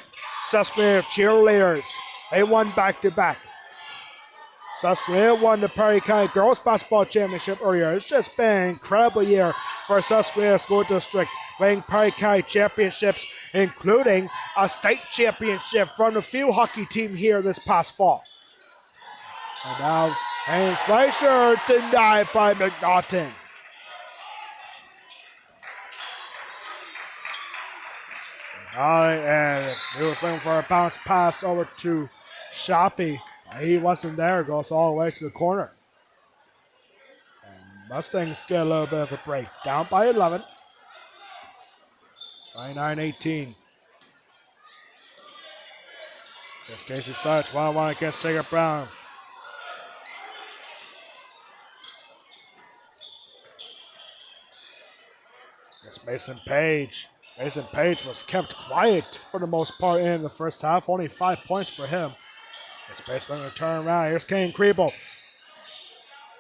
Susquenita cheerleaders. They won back-to-back. Susquenita won the Perry County Girls Basketball Championship earlier. It's just been an incredible year for Susquenita School District, winning Perry County championships, including a state championship from the field hockey team here this past fall. And now, Hayden Fleischer denied by McNaughton. All right, and he was looking for a bounce pass over to Shoppy. He wasn't there, goes all the way to the corner. And Mustangs get a little bit of a break. Down by 11. 29-18. This Casey Such, 1-on-1 against Jacob Brown. There's Mason Page. Mason Page was kept quiet for the most part in the first half. Only 5 points for him. It's basically going to turn around. Here's Caden Kriebel.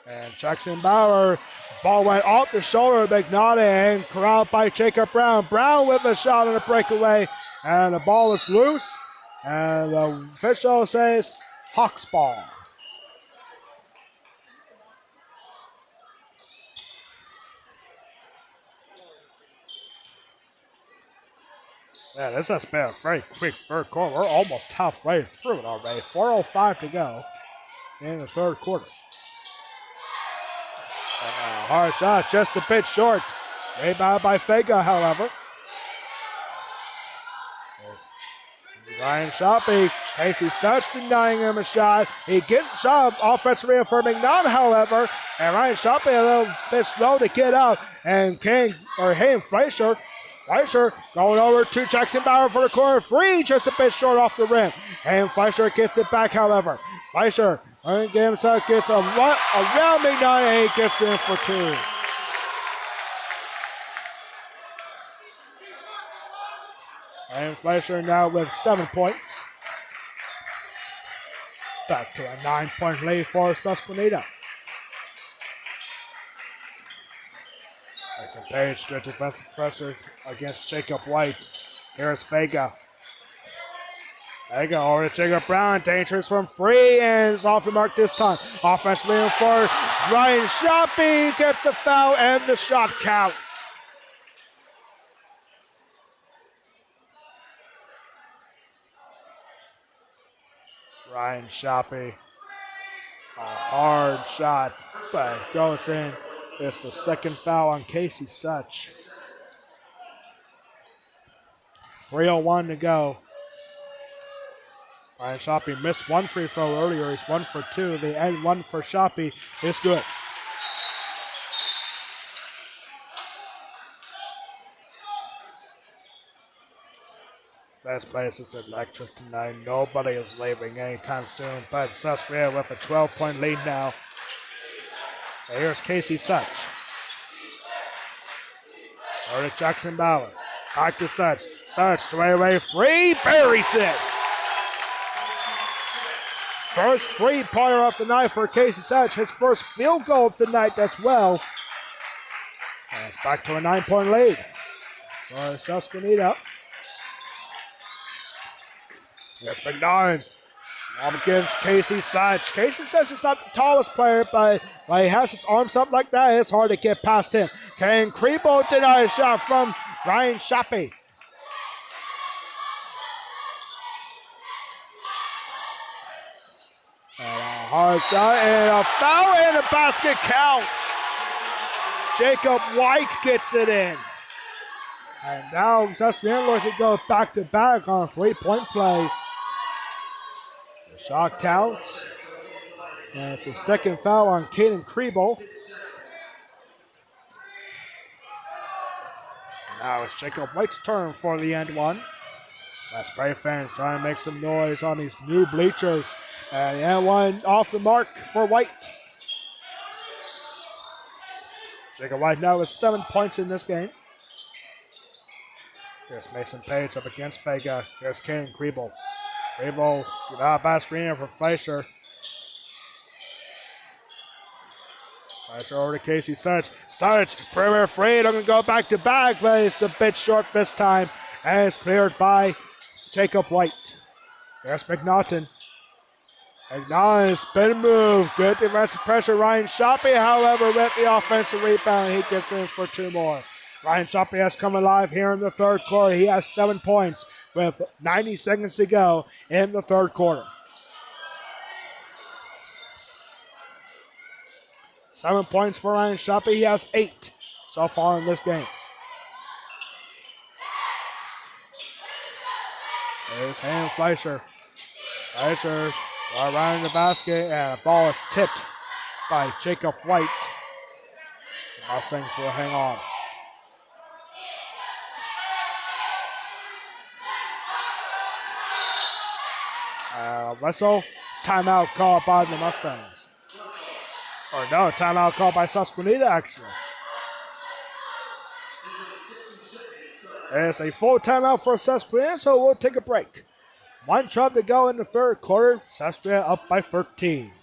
And Jackson Bauer. Ball went off the shoulder of McNaughton and corralled by Jacob Brown. Brown with a shot on a breakaway. And the ball is loose. And the official says Hawks ball. Yeah, this has been a very quick third quarter. We're almost halfway through it already. 4:05 to go in the third quarter. Hard shot, just a bit short. Rebound by Peco, however. Ryan Shoppy, Casey Such denying him a shot. He gets the shot, offensive reaffirming none, however. And Ryan Shoppy a little bit slow to get out. And Hayden Fleischer going over to Jackson Bauer for the corner three, just a bit short off the rim. And Fleischer gets it back, however. Fleischer gets a rounding nine, and he gets in for two. And Fleischer now with 7 points. Back to a 9-point lead for SUSQUENITA. Mason Page, good defensive pressure against Jacob White. Here's Peco. Peco over to Jacob Brown. Dangerous from free and is off the mark this time. Offensively for Ryan Shoppy. Gets the foul and the shot counts. Ryan Shoppy, a hard shot, but goes in. It's the second foul on Casey Such. 3:01 to go. Ryan Shoppy missed one free throw earlier. He's 1 for 2. The end one for Shoppy is good. This place is electric tonight. Nobody is leaving anytime soon, but SUSQUENITA with a 12-point lead now. And here's Casey Such. Over to Jackson Bauer. Back to Such. Such, three-way free, buries it. First three-pointer of the night for Casey Such. His first field goal of the night as well. And it's back to a 9-point lead for SUSQUENITA. Yes, McNaughton up against Casey Such. Casey Such is not the tallest player, but when he has his arms up like that, it's hard to get past him. Can Crebo deny a shot from Ryan Shoppy? And a hard shot and a foul and a basket counts. Jacob White gets it in. And now SUSQUENITA looking to go back-to-back on 3-point plays. The shot counts. And it's the second foul on Caden Crebo. Now it's Jacob White's turn for the end one. West Bay fans trying to make some noise on these new bleachers. And the end one off the mark for White. Jacob White now with 7 points in this game. Here's Mason Page up against Peco. Here's Caden Crebo. Crebo without a bad screen for Fleischer. Fleischer over to Casey Such. Such, perimeter free, looking to go back to back, but it's a bit short this time. And it's cleared by Jacob White. Here's McNaughton. McNaughton, spin move. Good defensive pressure. Ryan Shoppy, however, with the offensive rebound, he gets in for 2 more. Ryan Shoppy has come alive here in the third quarter. He has 7 points with 90 seconds to go in the third quarter. 7 points for Ryan Shoppy. He has 8 so far in this game. There's Hayden Fleischer. Fleischer around the basket, and the ball is tipped by Jacob White. The Mustangs will hang on. Whistle, timeout called by the Mustangs. Or no, timeout called by SUSQUENITA, actually. It's a full timeout for SUSQUENITA, so we'll take a break. 1 job to go in the third quarter. SUSQUENITA up by 13.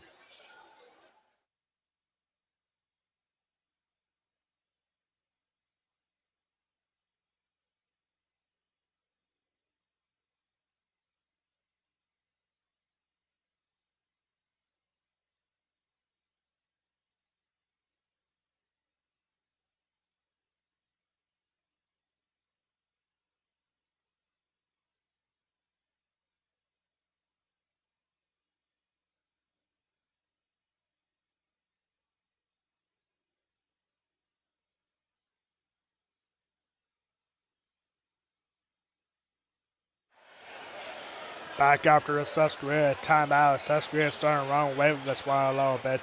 Back after the Susquehanna timeout. Susquehanna starting to run away with this one a little bit.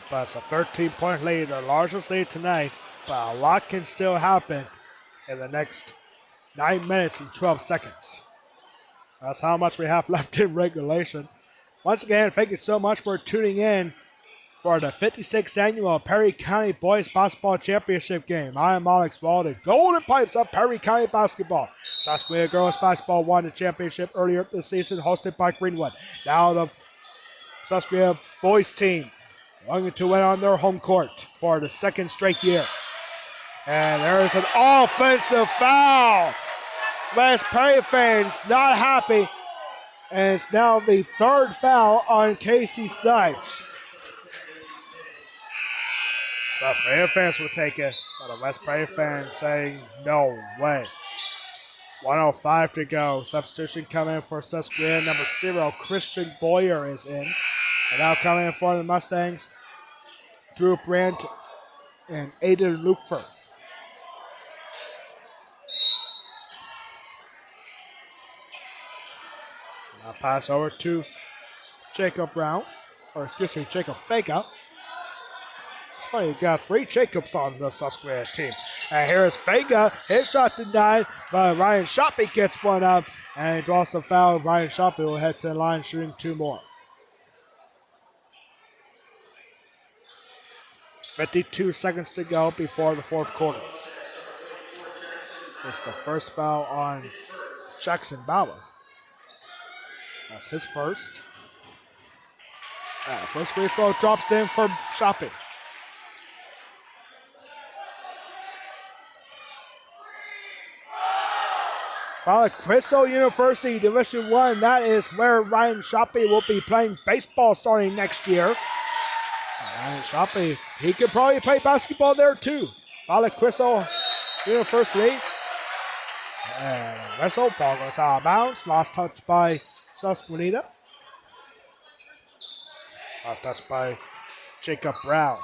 But it's a 13-point lead, their largest lead tonight. But a lot can still happen in the next 9 minutes and 12 seconds. That's how much we have left in regulation. Once again, thank you so much for tuning in for the 56th annual Perry County Boys Basketball Championship game. I am Alex Wall, the Golden Pipes of Perry County Basketball. Susquehanna Girls Basketball won the championship earlier this season, hosted by Greenwood. Now the Susquehanna Boys team going to win on their home court for the second straight year. And there is an offensive foul. West Perry fans not happy. And it's now the third foul on Casey Sykes. Susquehanna fans will take it, but the West Perry fans saying no way. 1:05 to go. Substitution coming in for Susquehanna. Number 0, Christian Boyer is in. And now coming in for the Mustangs, Drew Brandt and Aiden Lukeford. Now pass over to Jacob Peco. Oh, you got 3 Jacobs on the Susquehanna team. And here's Vega. His shot denied, but Ryan Shoppy gets one up and he draws the foul. Ryan Shoppy will head to the line shooting 2 more. 52 seconds to go before the fourth quarter. It's the first foul on Jackson Bauer. That's his first. First free throw drops in for Shoppy. Crystal University Division I, that is where Ryan Shoppy will be playing baseball starting next year. Ryan Shoppy, he could probably play basketball there too. Crystal University. And whistle, ball goes out of bounds. Last touch by SUSQUENITA. Last touch by Jacob Brown.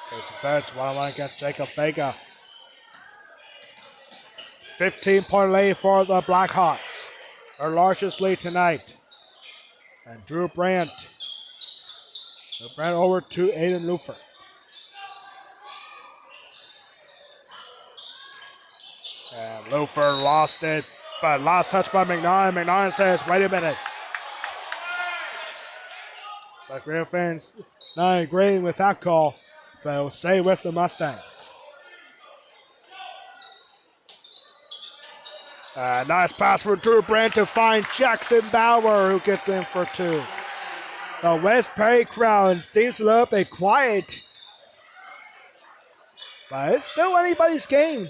Casey Sykes, 1-on-1 against Jacob Vega. 15-point lead for the Blackhawks. Their largest lead tonight. And Drew Brandt. Over to Aiden Lukeford. And Lukeford lost it, but last touch by McNaughton. McNaughton says, wait a minute. Susquehanna fans not agreeing with that call, but it will stay with the Mustangs. Nice pass for Drew Brandt to find Jackson Bauer, who gets in for 2. The West Perry crowd seems a little bit quiet, but it's still anybody's game.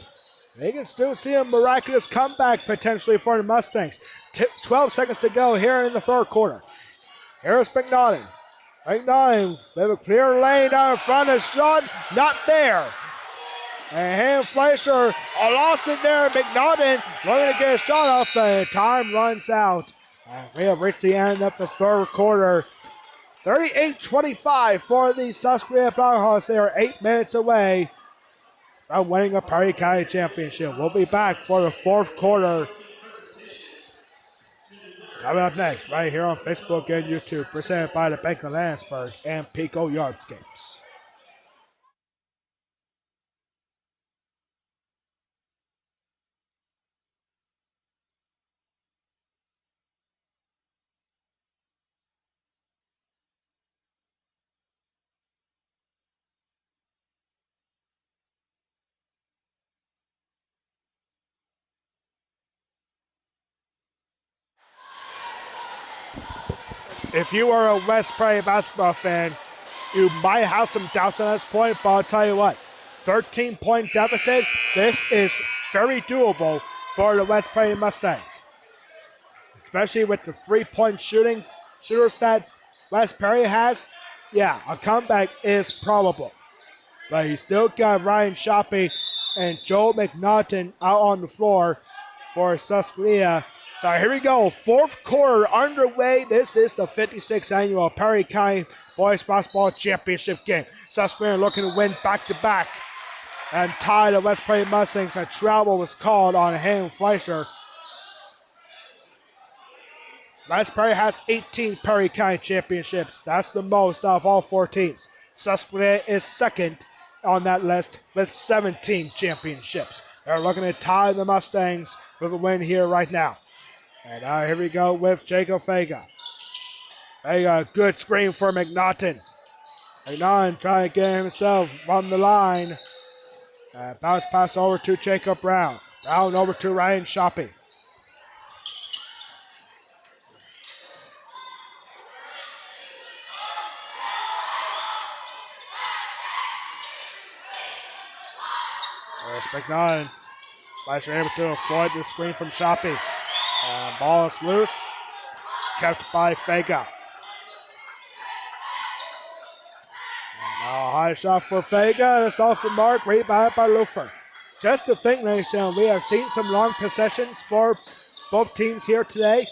They can still see a miraculous comeback potentially for the Mustangs. 12 seconds to go here in the third quarter. Here's McNaughton. McNaughton with a clear lane down in front. His shot not there. And Ham Fleischer lost it there. McNaughton looking to get a shot off, but time runs out. And we have reached the end of the third quarter. 38-25 for the Susquehanna Blackhawks. They are 8 minutes away from winning a Perry County Championship. We'll be back for the fourth quarter. Coming up next, right here on Facebook and YouTube, presented by the Bank of Landsberg and Peco Yardscapes. If you are a West Perry basketball fan, you might have some doubts on this point, but I'll tell you what, 13-point deficit, this is very doable for the West Perry Mustangs. Especially with the 3-point shooters that West Perry has, yeah, a comeback is probable. But you still got Ryan Shoppy and Joe McNaughton out on the floor for Susquehanna. So here we go, fourth quarter underway. This is the 56th annual Perry County Boys Basketball Championship game. Susquehanna looking to win back-to-back and tie the West Perry Mustangs. A travel was called on Ham Fleischer. West Prairie has 18 Perry County championships. That's the most out of all 4 teams. Susquehanna is second on that list with 17 championships. They're looking to tie the Mustangs with a win here right now. And now here we go with Jacob Vega. Vega, good screen for McNaughton. McNaughton trying to get himself on the line. Bounce pass over to Jacob Brown. Brown over to Ryan Shopping. There's McNaughton. Slasher able to avoid the screen from Shopping. Ball is loose. Kept by Vega. Now a high shot for Vega, and it's off the mark, rebounded by Lufer. Just to think, ladies and gentlemen, we have seen some long possessions for both teams here today.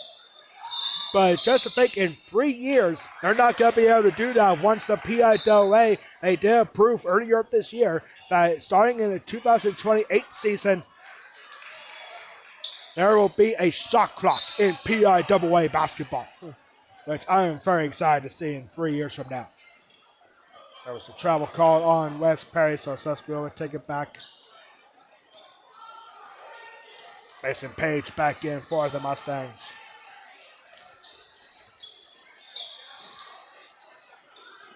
But just to think, in 3 years, they're not going to be able to do that once the PIAA, they did approve earlier this year that starting in the 2028 season, there will be a shot clock in PIAA basketball, which I am very excited to see in 3 years from now. There was a travel call on West Perry, so Susquehanna would take it back. Mason Page back in for the Mustangs.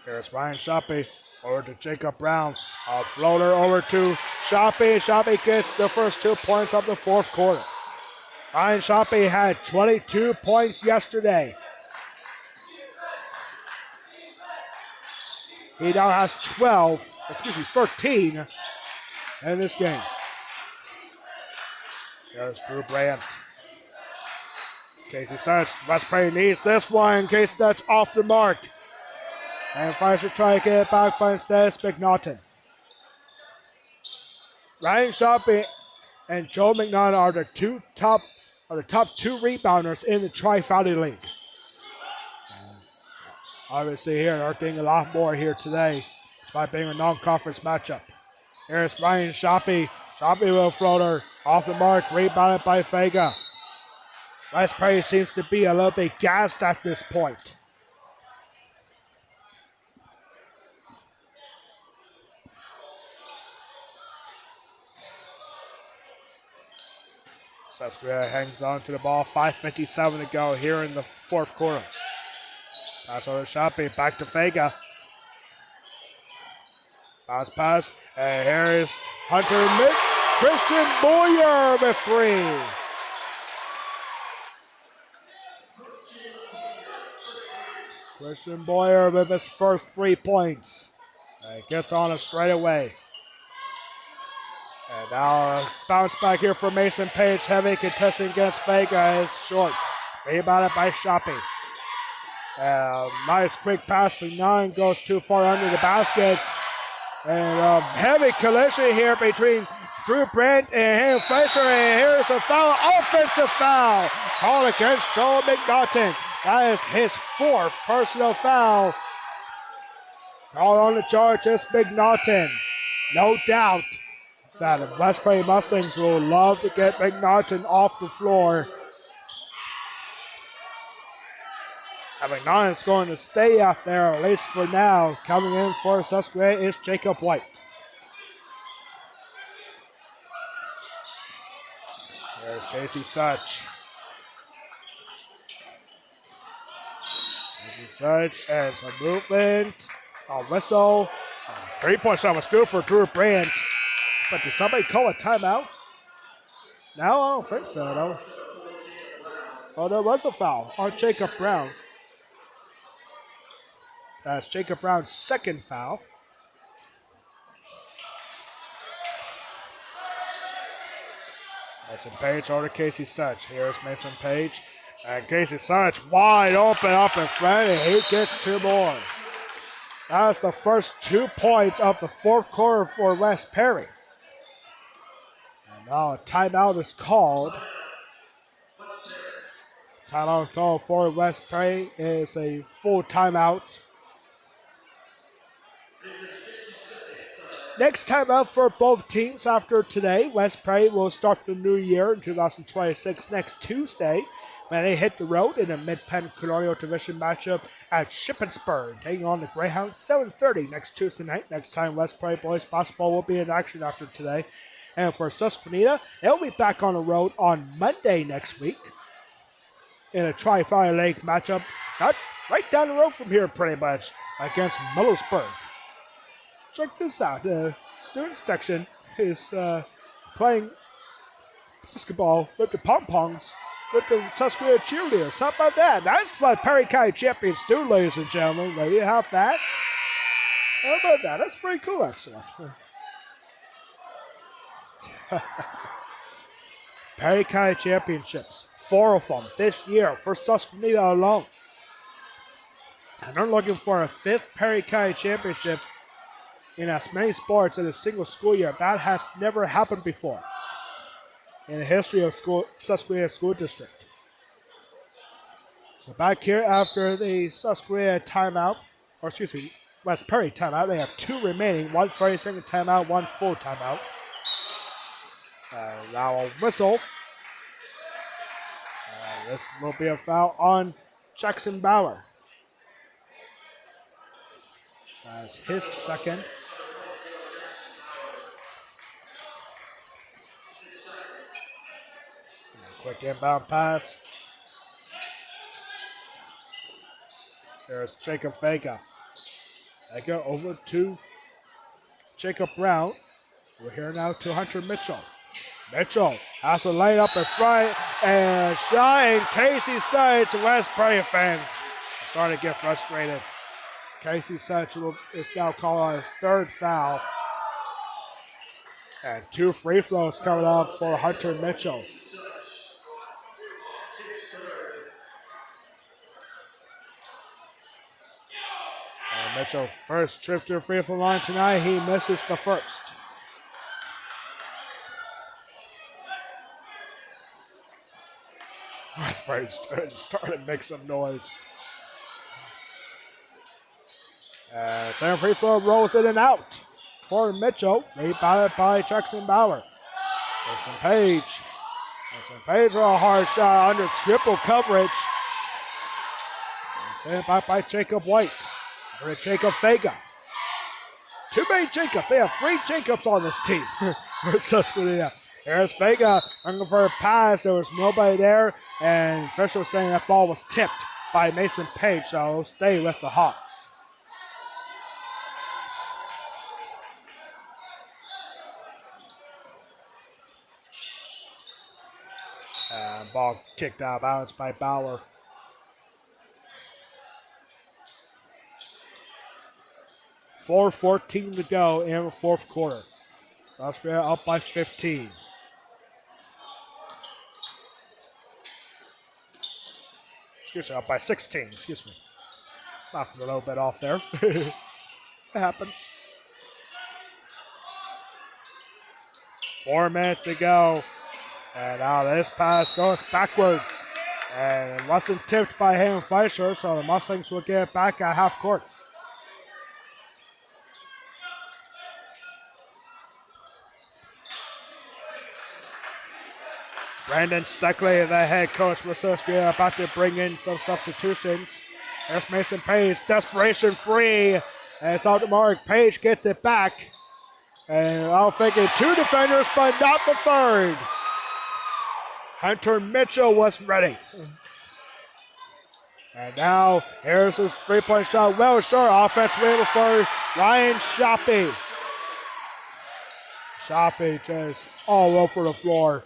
Here's Ryan Shoppy over to Jacob Brown. A floater over to Shoppy. Shoppy gets the first 2 points of the 4th quarter. Ryan Shoppy had 22 points yesterday. He now has 13 in this game. There's Drew Brandt. Casey Such, West Prairie needs this one. Casey Such off the mark. And Fleischer try to get it back, but instead it's McNaughton. Ryan Shopping and Joe McNaughton are the top 2 rebounders in the Tri-Valley League. Obviously here, they're getting a lot more here today, despite being a non-conference matchup. Here's Ryan Shoppy. Shoppy will floater off the mark, rebounded by Vega. West Prairie seems to be a little bit gassed at this point. Susquehanna hangs on to the ball. 5:57 to go here in the 4th quarter. Pass over to Shoppy. Back to Vega. Bounce pass. And here is Hunter Mick. Christian Boyer with 3. Christian Boyer with his first 3 points. And gets on it straight away. And now a bounce back here for Mason Page. Heavy contesting against Vega is short. Rebounded by Shoppy. Nice quick pass, but 9 goes too far under the basket. And heavy collision here between Drew Brandt and Hayden Fleischer. And here's a foul, offensive foul. Called against Joel McNaughton. That is his 4th personal foul. Called on the charge is McNaughton. No doubt that the West Prairie Mustangs will love to get McNaughton off the floor. And McNaughton's going to stay out there, at least for now. Coming in for Susquehanna is Jacob White. There's Casey Such. Casey Such and some movement. A whistle. 3-point shot was good for Drew Brandt. But did somebody call a timeout? No, I don't think so. No. Oh, there was a foul on Jacob Brown. That's Jacob Brown's 2nd foul. Mason Page over to Casey Such. Here's Mason Page. And Casey Such wide open up in front, and he gets 2 more. That's the first 2 points of the 4th quarter for West Perry. And now a timeout is called. Timeout called for West Perry is a full timeout. Next timeout for both teams after today. West Prairie will start the new year in 2026 next Tuesday when they hit the road in a Mid-Penn Colonial Division matchup at Shippensburg, taking on the Greyhounds, 7:30 next Tuesday night. Next time West Prairie Boys basketball will be in action after today. And for SUSQUENITA, they'll be back on the road on Monday next week in a Tri-Fire Lake matchup, not right down the road from here pretty much, against Millersburg. Check this out. The student section is playing basketball with the pom-poms with the SUSQUENITA cheerleaders. How about that? That's what Perry County champions do, ladies and gentlemen. There you have that. How about that? That's pretty cool, actually. Perry County championships, 4 of them this year for SUSQUENITA alone. And they're looking for a 5th Perry County championship in as many sports in a single school year. That has never happened before in the history of SUSQUENITA School District. So back here after the SUSQUENITA timeout, or excuse me, West Perry timeout, they have 2 remaining, 1 30-second timeout, 1 full timeout. Now a whistle. This will be a foul on Jackson Bauer. That's his second. Quick inbound pass. There's Jacob Vega. Vega over to Jacob Brown. We're here now to Hunter Mitchell. Mitchell has a layup in front and shot, and Casey Sykes. West Prairie fans are starting to get frustrated. Casey Sykes is now calling his 3rd foul. And 2 free throws coming up for Hunter Mitchell. Mitchell first trip to the free throw line tonight. He misses the first. West Prairie starting to make some noise. Second free throw rolls in and out for Mitchell. Rebounded by Jackson Bauer. Mason Page. Mason Page with a hard shot under triple coverage. Sent it back by Jacob White. Over to Jacob Vega. Too many Jacobs. They have 3 Jacobs on this team. SUSQUENITA. Here's Vega looking for a pass. There was nobody there. And officials saying that ball was tipped by Mason Page. So it'll stay with the Hawks. And ball kicked out of bounds by Bauer. .4:14 to go in the 4th quarter. SUSQUENITA up by 15. Excuse me, up by 16. Excuse me. Math was a little bit off there. It happens. 4 minutes to go. And now this pass goes backwards. And it wasn't tipped by Hayden Fleischer, so the Mustangs will get it back at half court. Brandon Steckley, the head coach for SUSQUENITA, about to bring in some substitutions. There's Mason Page, desperation free. And it's out to Mark. Page gets it back. And I'll think it 2 defenders, but not the 3rd. Hunter Mitchell was ready. And now here's his 3-point shot. Well short. Offense waiting for Ryan Shoppy. Shoppy just all over the floor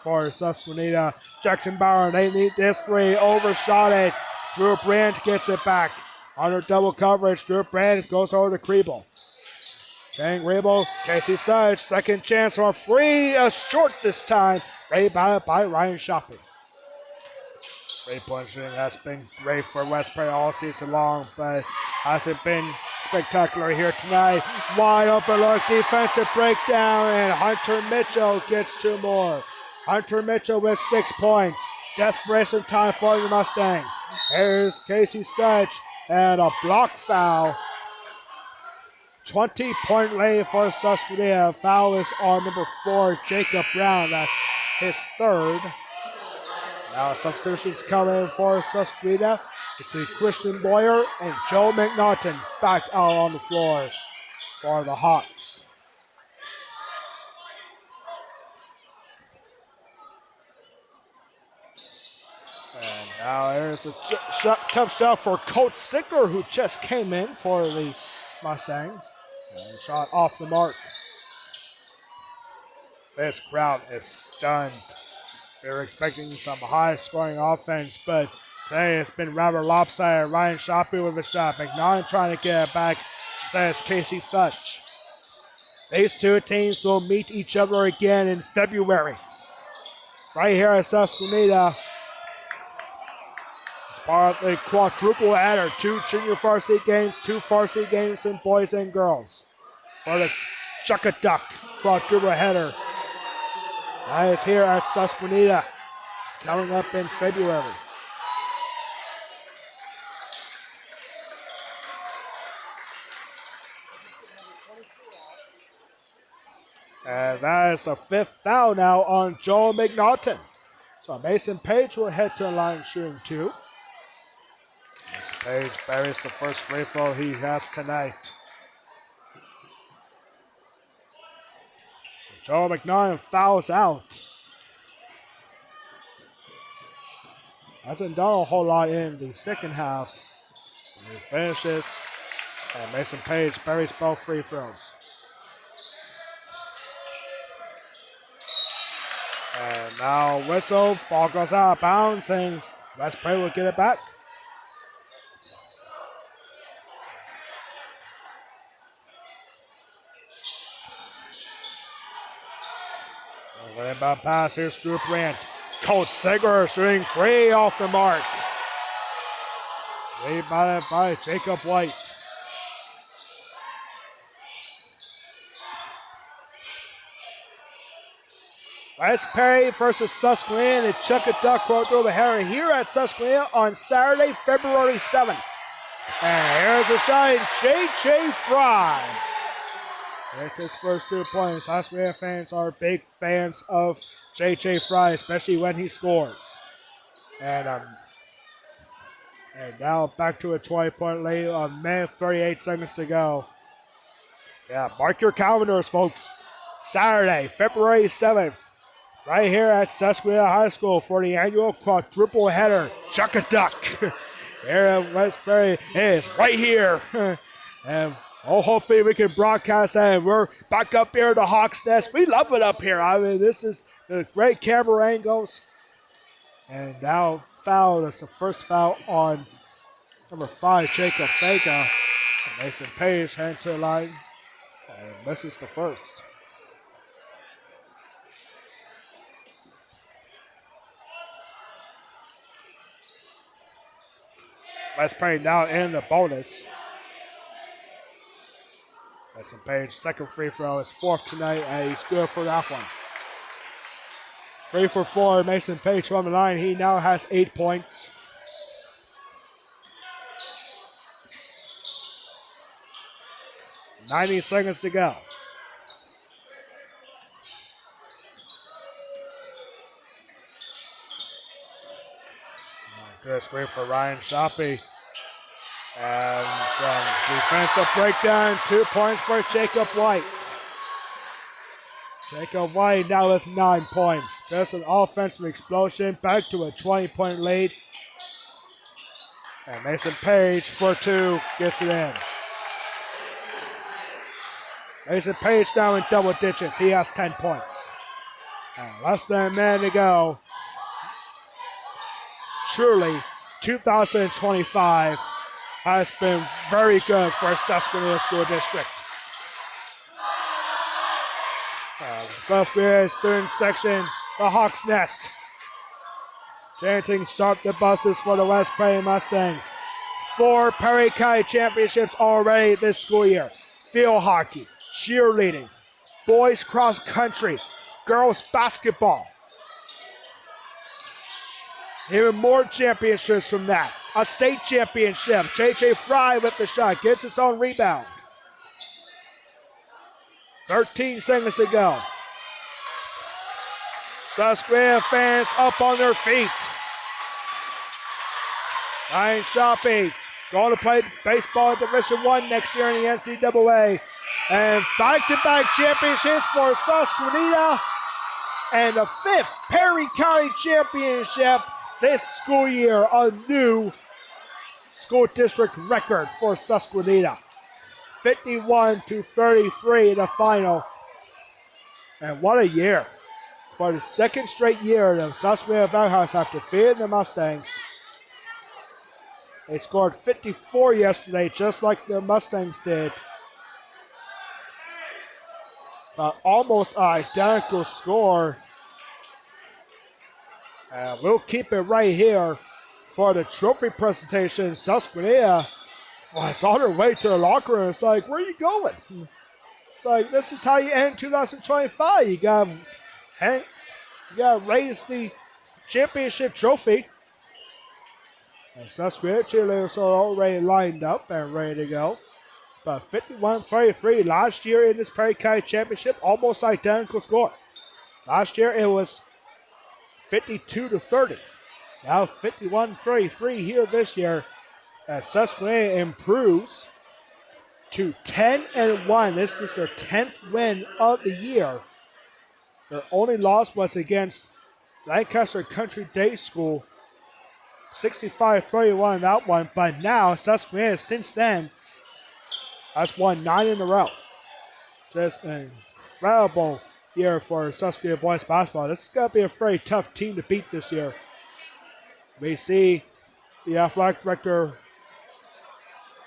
for SUSQUENITA. Jackson Bauer, they need this 3. Overshot it. Drew Brandt gets it back. Under double coverage, Drew Brandt goes over to Kriebel. Dang Kriebel, Casey Sykes, second chance for a free. Short this time. Rebounded by Ryan Shoppy. 3-point shooting has been great for West Prairie all season long, but hasn't been spectacular here tonight. Wide open look, defensive breakdown, and Hunter Mitchell gets 2 more. Hunter Mitchell with 6 points. Desperation time for the Mustangs. Here's Casey Sykes and a block foul. 20-point lead for SUSQUENITA. Foul is on number 4, Jacob Brown. That's his 3rd. Now substitutions coming for Susquenita. You see Christian Boyer and Joe McNaughton back out on the floor for the Hawks. And now there's a tough shot for Coach Sickler, who just came in for the Mustangs. And shot off the mark. This crowd is stunned. They were expecting some high-scoring offense, but today it's been rather lopsided. Ryan Shoppy with a shot. McNaughton trying to get it back, says Casey Such. These two teams will meet each other again in February. Right here at Susquenita. It's part of the quadruple header. 2 junior varsity games, 2 varsity games in boys and girls. For the Chuck-a-Duck quadruple header. That is here at Susquenita, coming up in February. And that is the 5th foul now on Joel McNaughton. So Mason Page will head to the line shooting 2. Mason Page buries the first free throw he has tonight. Joel McNaughton fouls out. Hasn't done a whole lot in the second half. And he finishes, and Mason Page buries both free throws. And now whistle, ball goes out of bounds, and West Prairie will get it back. Inbound pass, here's Drew Brandt. Coach Seger shooting 3 off the mark. Rebounded by Jacob White. West Perry versus Susquehanna, the Chuck-a-Duck quadruple header here at Susquehanna on Saturday, February 7th. And here's a shot, J.J. Fry. That's his first 2 points. Susquehanna fans are big fans of J.J. Fry, especially when he scores. And now back to a 20-point lead on 38 seconds to go. Yeah, mark your calendars, folks. Saturday, February 7th, right here at Susquehanna High School for the annual quadruple header, Chuck-a-Duck. Here at West Prairie, it is right here. And hopefully we can broadcast that. And we're back up here at the Hawks Nest. We love it up here. I mean, this is the great camera angles. And now foul. That's the first foul on number 5, Jacob Vega. Mason Page heading to the line and misses the first. West Prairie now in the bonus. Mason Page, second free throw, is 4th tonight, and he's good for that one. 3 for 4, Mason Page on the line. He now has 8 points. .90 seconds to go. Good screen for Ryan Shoppy. And some defensive breakdown. 2 points for Jacob White. Jacob White now with 9 points. Just an offensive explosion. Back to a 20-point lead. And Mason Page for 2 gets it in. Mason Page now in double digits. He has 10 points. And less than a minute to go. Surely 2025 has been very good for Susquehanna School District. Susquehanna student section, the Hawks Nest. Chanting "Start the Buses" for the West Prairie Mustangs. 4 Perry County championships already this school year. Field hockey, cheerleading, boys cross country, girls basketball. Even more championships from that. A state championship. J.J. Fry with the shot. Gets his own rebound. 13 seconds to go. Susquehanna fans up on their feet. Ryan Shopping going to play baseball in Division I next year in the NCAA. And back-to-back championships for Susquenita. And the 5th Perry County Championship this school year. A new school district record for Susquenita. 51-33 in the final. And what a year. For the second straight year, the Susquenita Bauhaus have defeated the Mustangs. They scored 54 yesterday, just like the Mustangs did. But almost an identical score. We'll keep it right here for the trophy presentation. Susquenita was on her way to the locker room. It's like, where are you going? It's like, this is how you end 2025. You got to raise the championship trophy. And Susquenita cheerleaders are already lined up and ready to go. But 51-33 last year in this Perry County Championship, almost identical score. Last year it was 52-30. Now 51-33 here this year as Susquenita improves to 10-1. This is their 10th win of the year. Their only loss was against Lancaster Country Day School. 65-31 that one, but now Susquenita since then has won 9 in a row. Just an incredible year for Susquenita boys basketball. This is going to be a very tough team to beat this year. We see the athletic director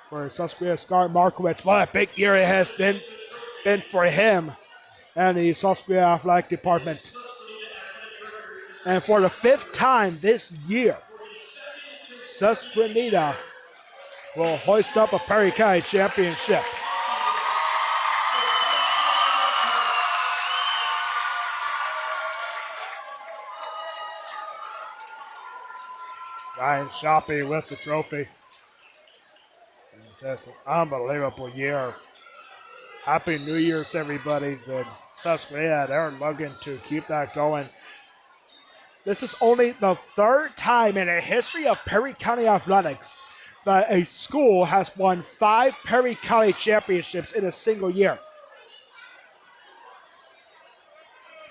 for Susquenita, Scott Markowitz. What a big year it has been for him and the Susquenita athletic department. And for the 5th time this year, Susquenita will hoist up a Perry County championship. Ryan Shopping with the trophy. Just an unbelievable year. Happy New Year's, everybody. The Susquenita, they're looking to keep that going. This is only the 3rd time in the history of Perry County Athletics that a school has won 5 Perry County championships in a single year.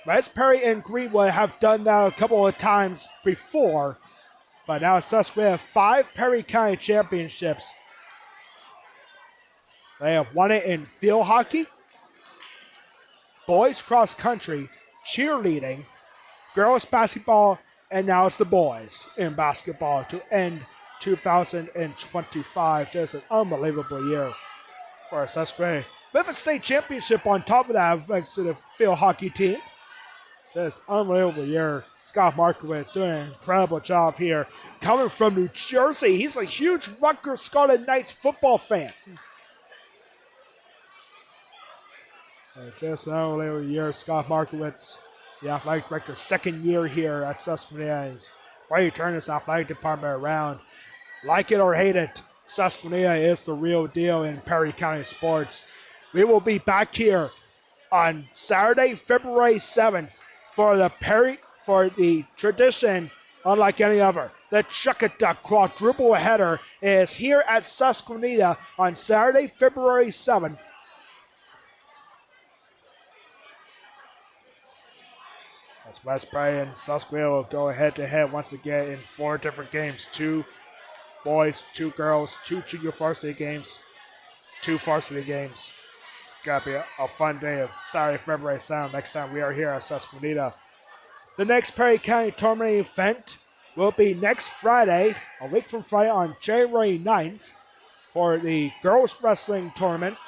West Perry and Greenwood have done that a couple of times before, but now Susquenita 5 Perry County championships. They have won it in field hockey, boys cross country, cheerleading, girls basketball, and now it's the boys in basketball to end 2025. Just an unbelievable year for Susquenita. With a state championship on top of that, thanks to the field hockey team. Just unbelievable year. Scott Markowitz doing an incredible job here. Coming from New Jersey, he's a huge Rutgers Scarlet Knights football fan. Just an unbelievable year. Scott Markowitz, the athletic director, 2nd year here at Susquenita. He's ready to turn this athletic department around. Like it or hate it, Susquenita is the real deal in Perry County sports. We will be back here on Saturday, February 7th for the tradition unlike any other. The Chuck-a-Duck quadruple header is here at Susquenita on Saturday, February 7th. As West Perry and Susquenita will go head-to-head once again in 4 different games. 2 boys, 2 girls, 2 junior varsity games, 2 varsity games. It's got to be a fun day of Saturday, February 7th. Next time we are here at Susquenita. The next Perry County tournament event will be next Friday, a week from Friday on January 9th for the girls wrestling tournament.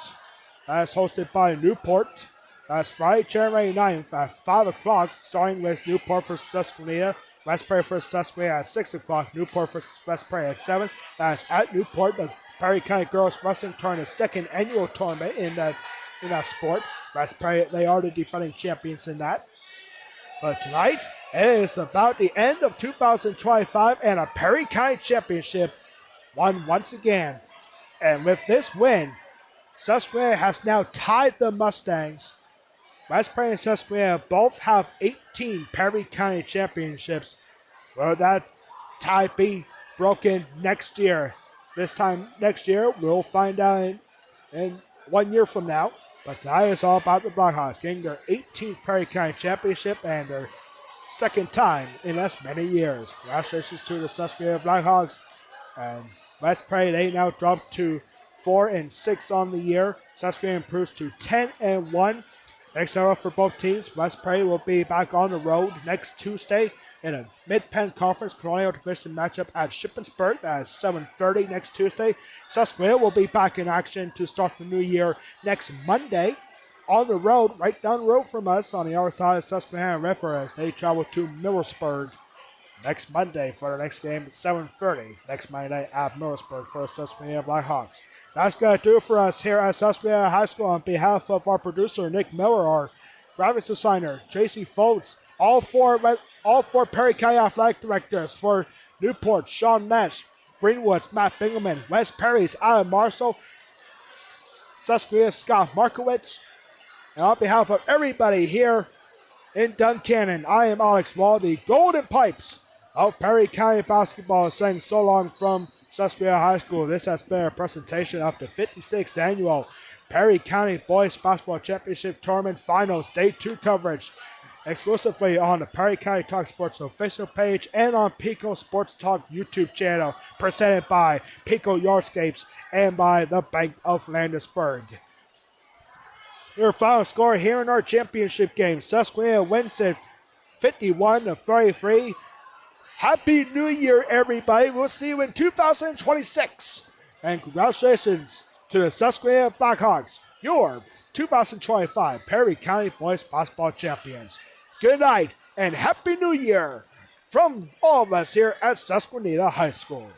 That is hosted by Newport. That's Friday, January 9th at 5 o'clock, starting with Newport versus Susquenita. West Perry versus Susquenita at 6 o'clock. Newport versus West Perry at 7. That's at Newport, the Perry County Girls Wrestling Tournament, 2nd annual tournament in that sport. West Perry, they are the defending champions in that. But tonight, it is about the end of 2025 and a Perry County Championship won once again. And with this win, Susquenita has now tied the Mustangs. West Perry and Susquenita both have 18 Perry County championships. Will that tie be broken next year. This time next year, we'll find out in 1 year from now. But tonight is all about the Blackhawks getting their 18th Perry County Championship and their second time in as many years. Congratulations to the Susquehanna Blackhawks. And West Prairie, they now dropped to 4-6 on the year. Susquehanna improves to 10-1. Next hour for both teams, West Prairie will be back on the road next Tuesday in a Mid-Penn Conference Colonial Division matchup at Shippensburg at 7:30 next Tuesday. Susquehanna will be back in action to start the new year next Monday on the road, right down the road from us on the other side of Susquehanna River as they travel to Millersburg next Monday for the next game at 7:30 next Monday at Millersburg for the Susquehanna Blackhawks. That's going to do it for us here at Susquehanna High School. On behalf of our producer, Nick Miller, our graphics designer, JC Foltz, all four Perry County Athletic Directors for Newport, Sean Nash, Greenwoods, Matt Bingelman, West Perry's Alan Marshall, Susquehanna Scott Markowitz, and on behalf of everybody here in Duncannon, I am Alex Wall, the Golden Pipes of Perry County Basketball, saying so long from Susquehanna High School. This has been a presentation of the 56th Annual Perry County Boys Basketball Championship Tournament Finals Day 2 coverage exclusively on the Perry County Talk Sports official page and on Peco Sports Talk YouTube channel, presented by Peco Yardscapes and by the Bank of Landisburg. Your final score here in our championship game, Susquehanna wins it 51-33. Happy New Year, everybody. We'll see you in 2026. And congratulations to the Susquehanna Blackhawks, your 2025 Perry County Boys Basketball Champions. Good night and Happy New Year from all of us here at Susquehanna High School.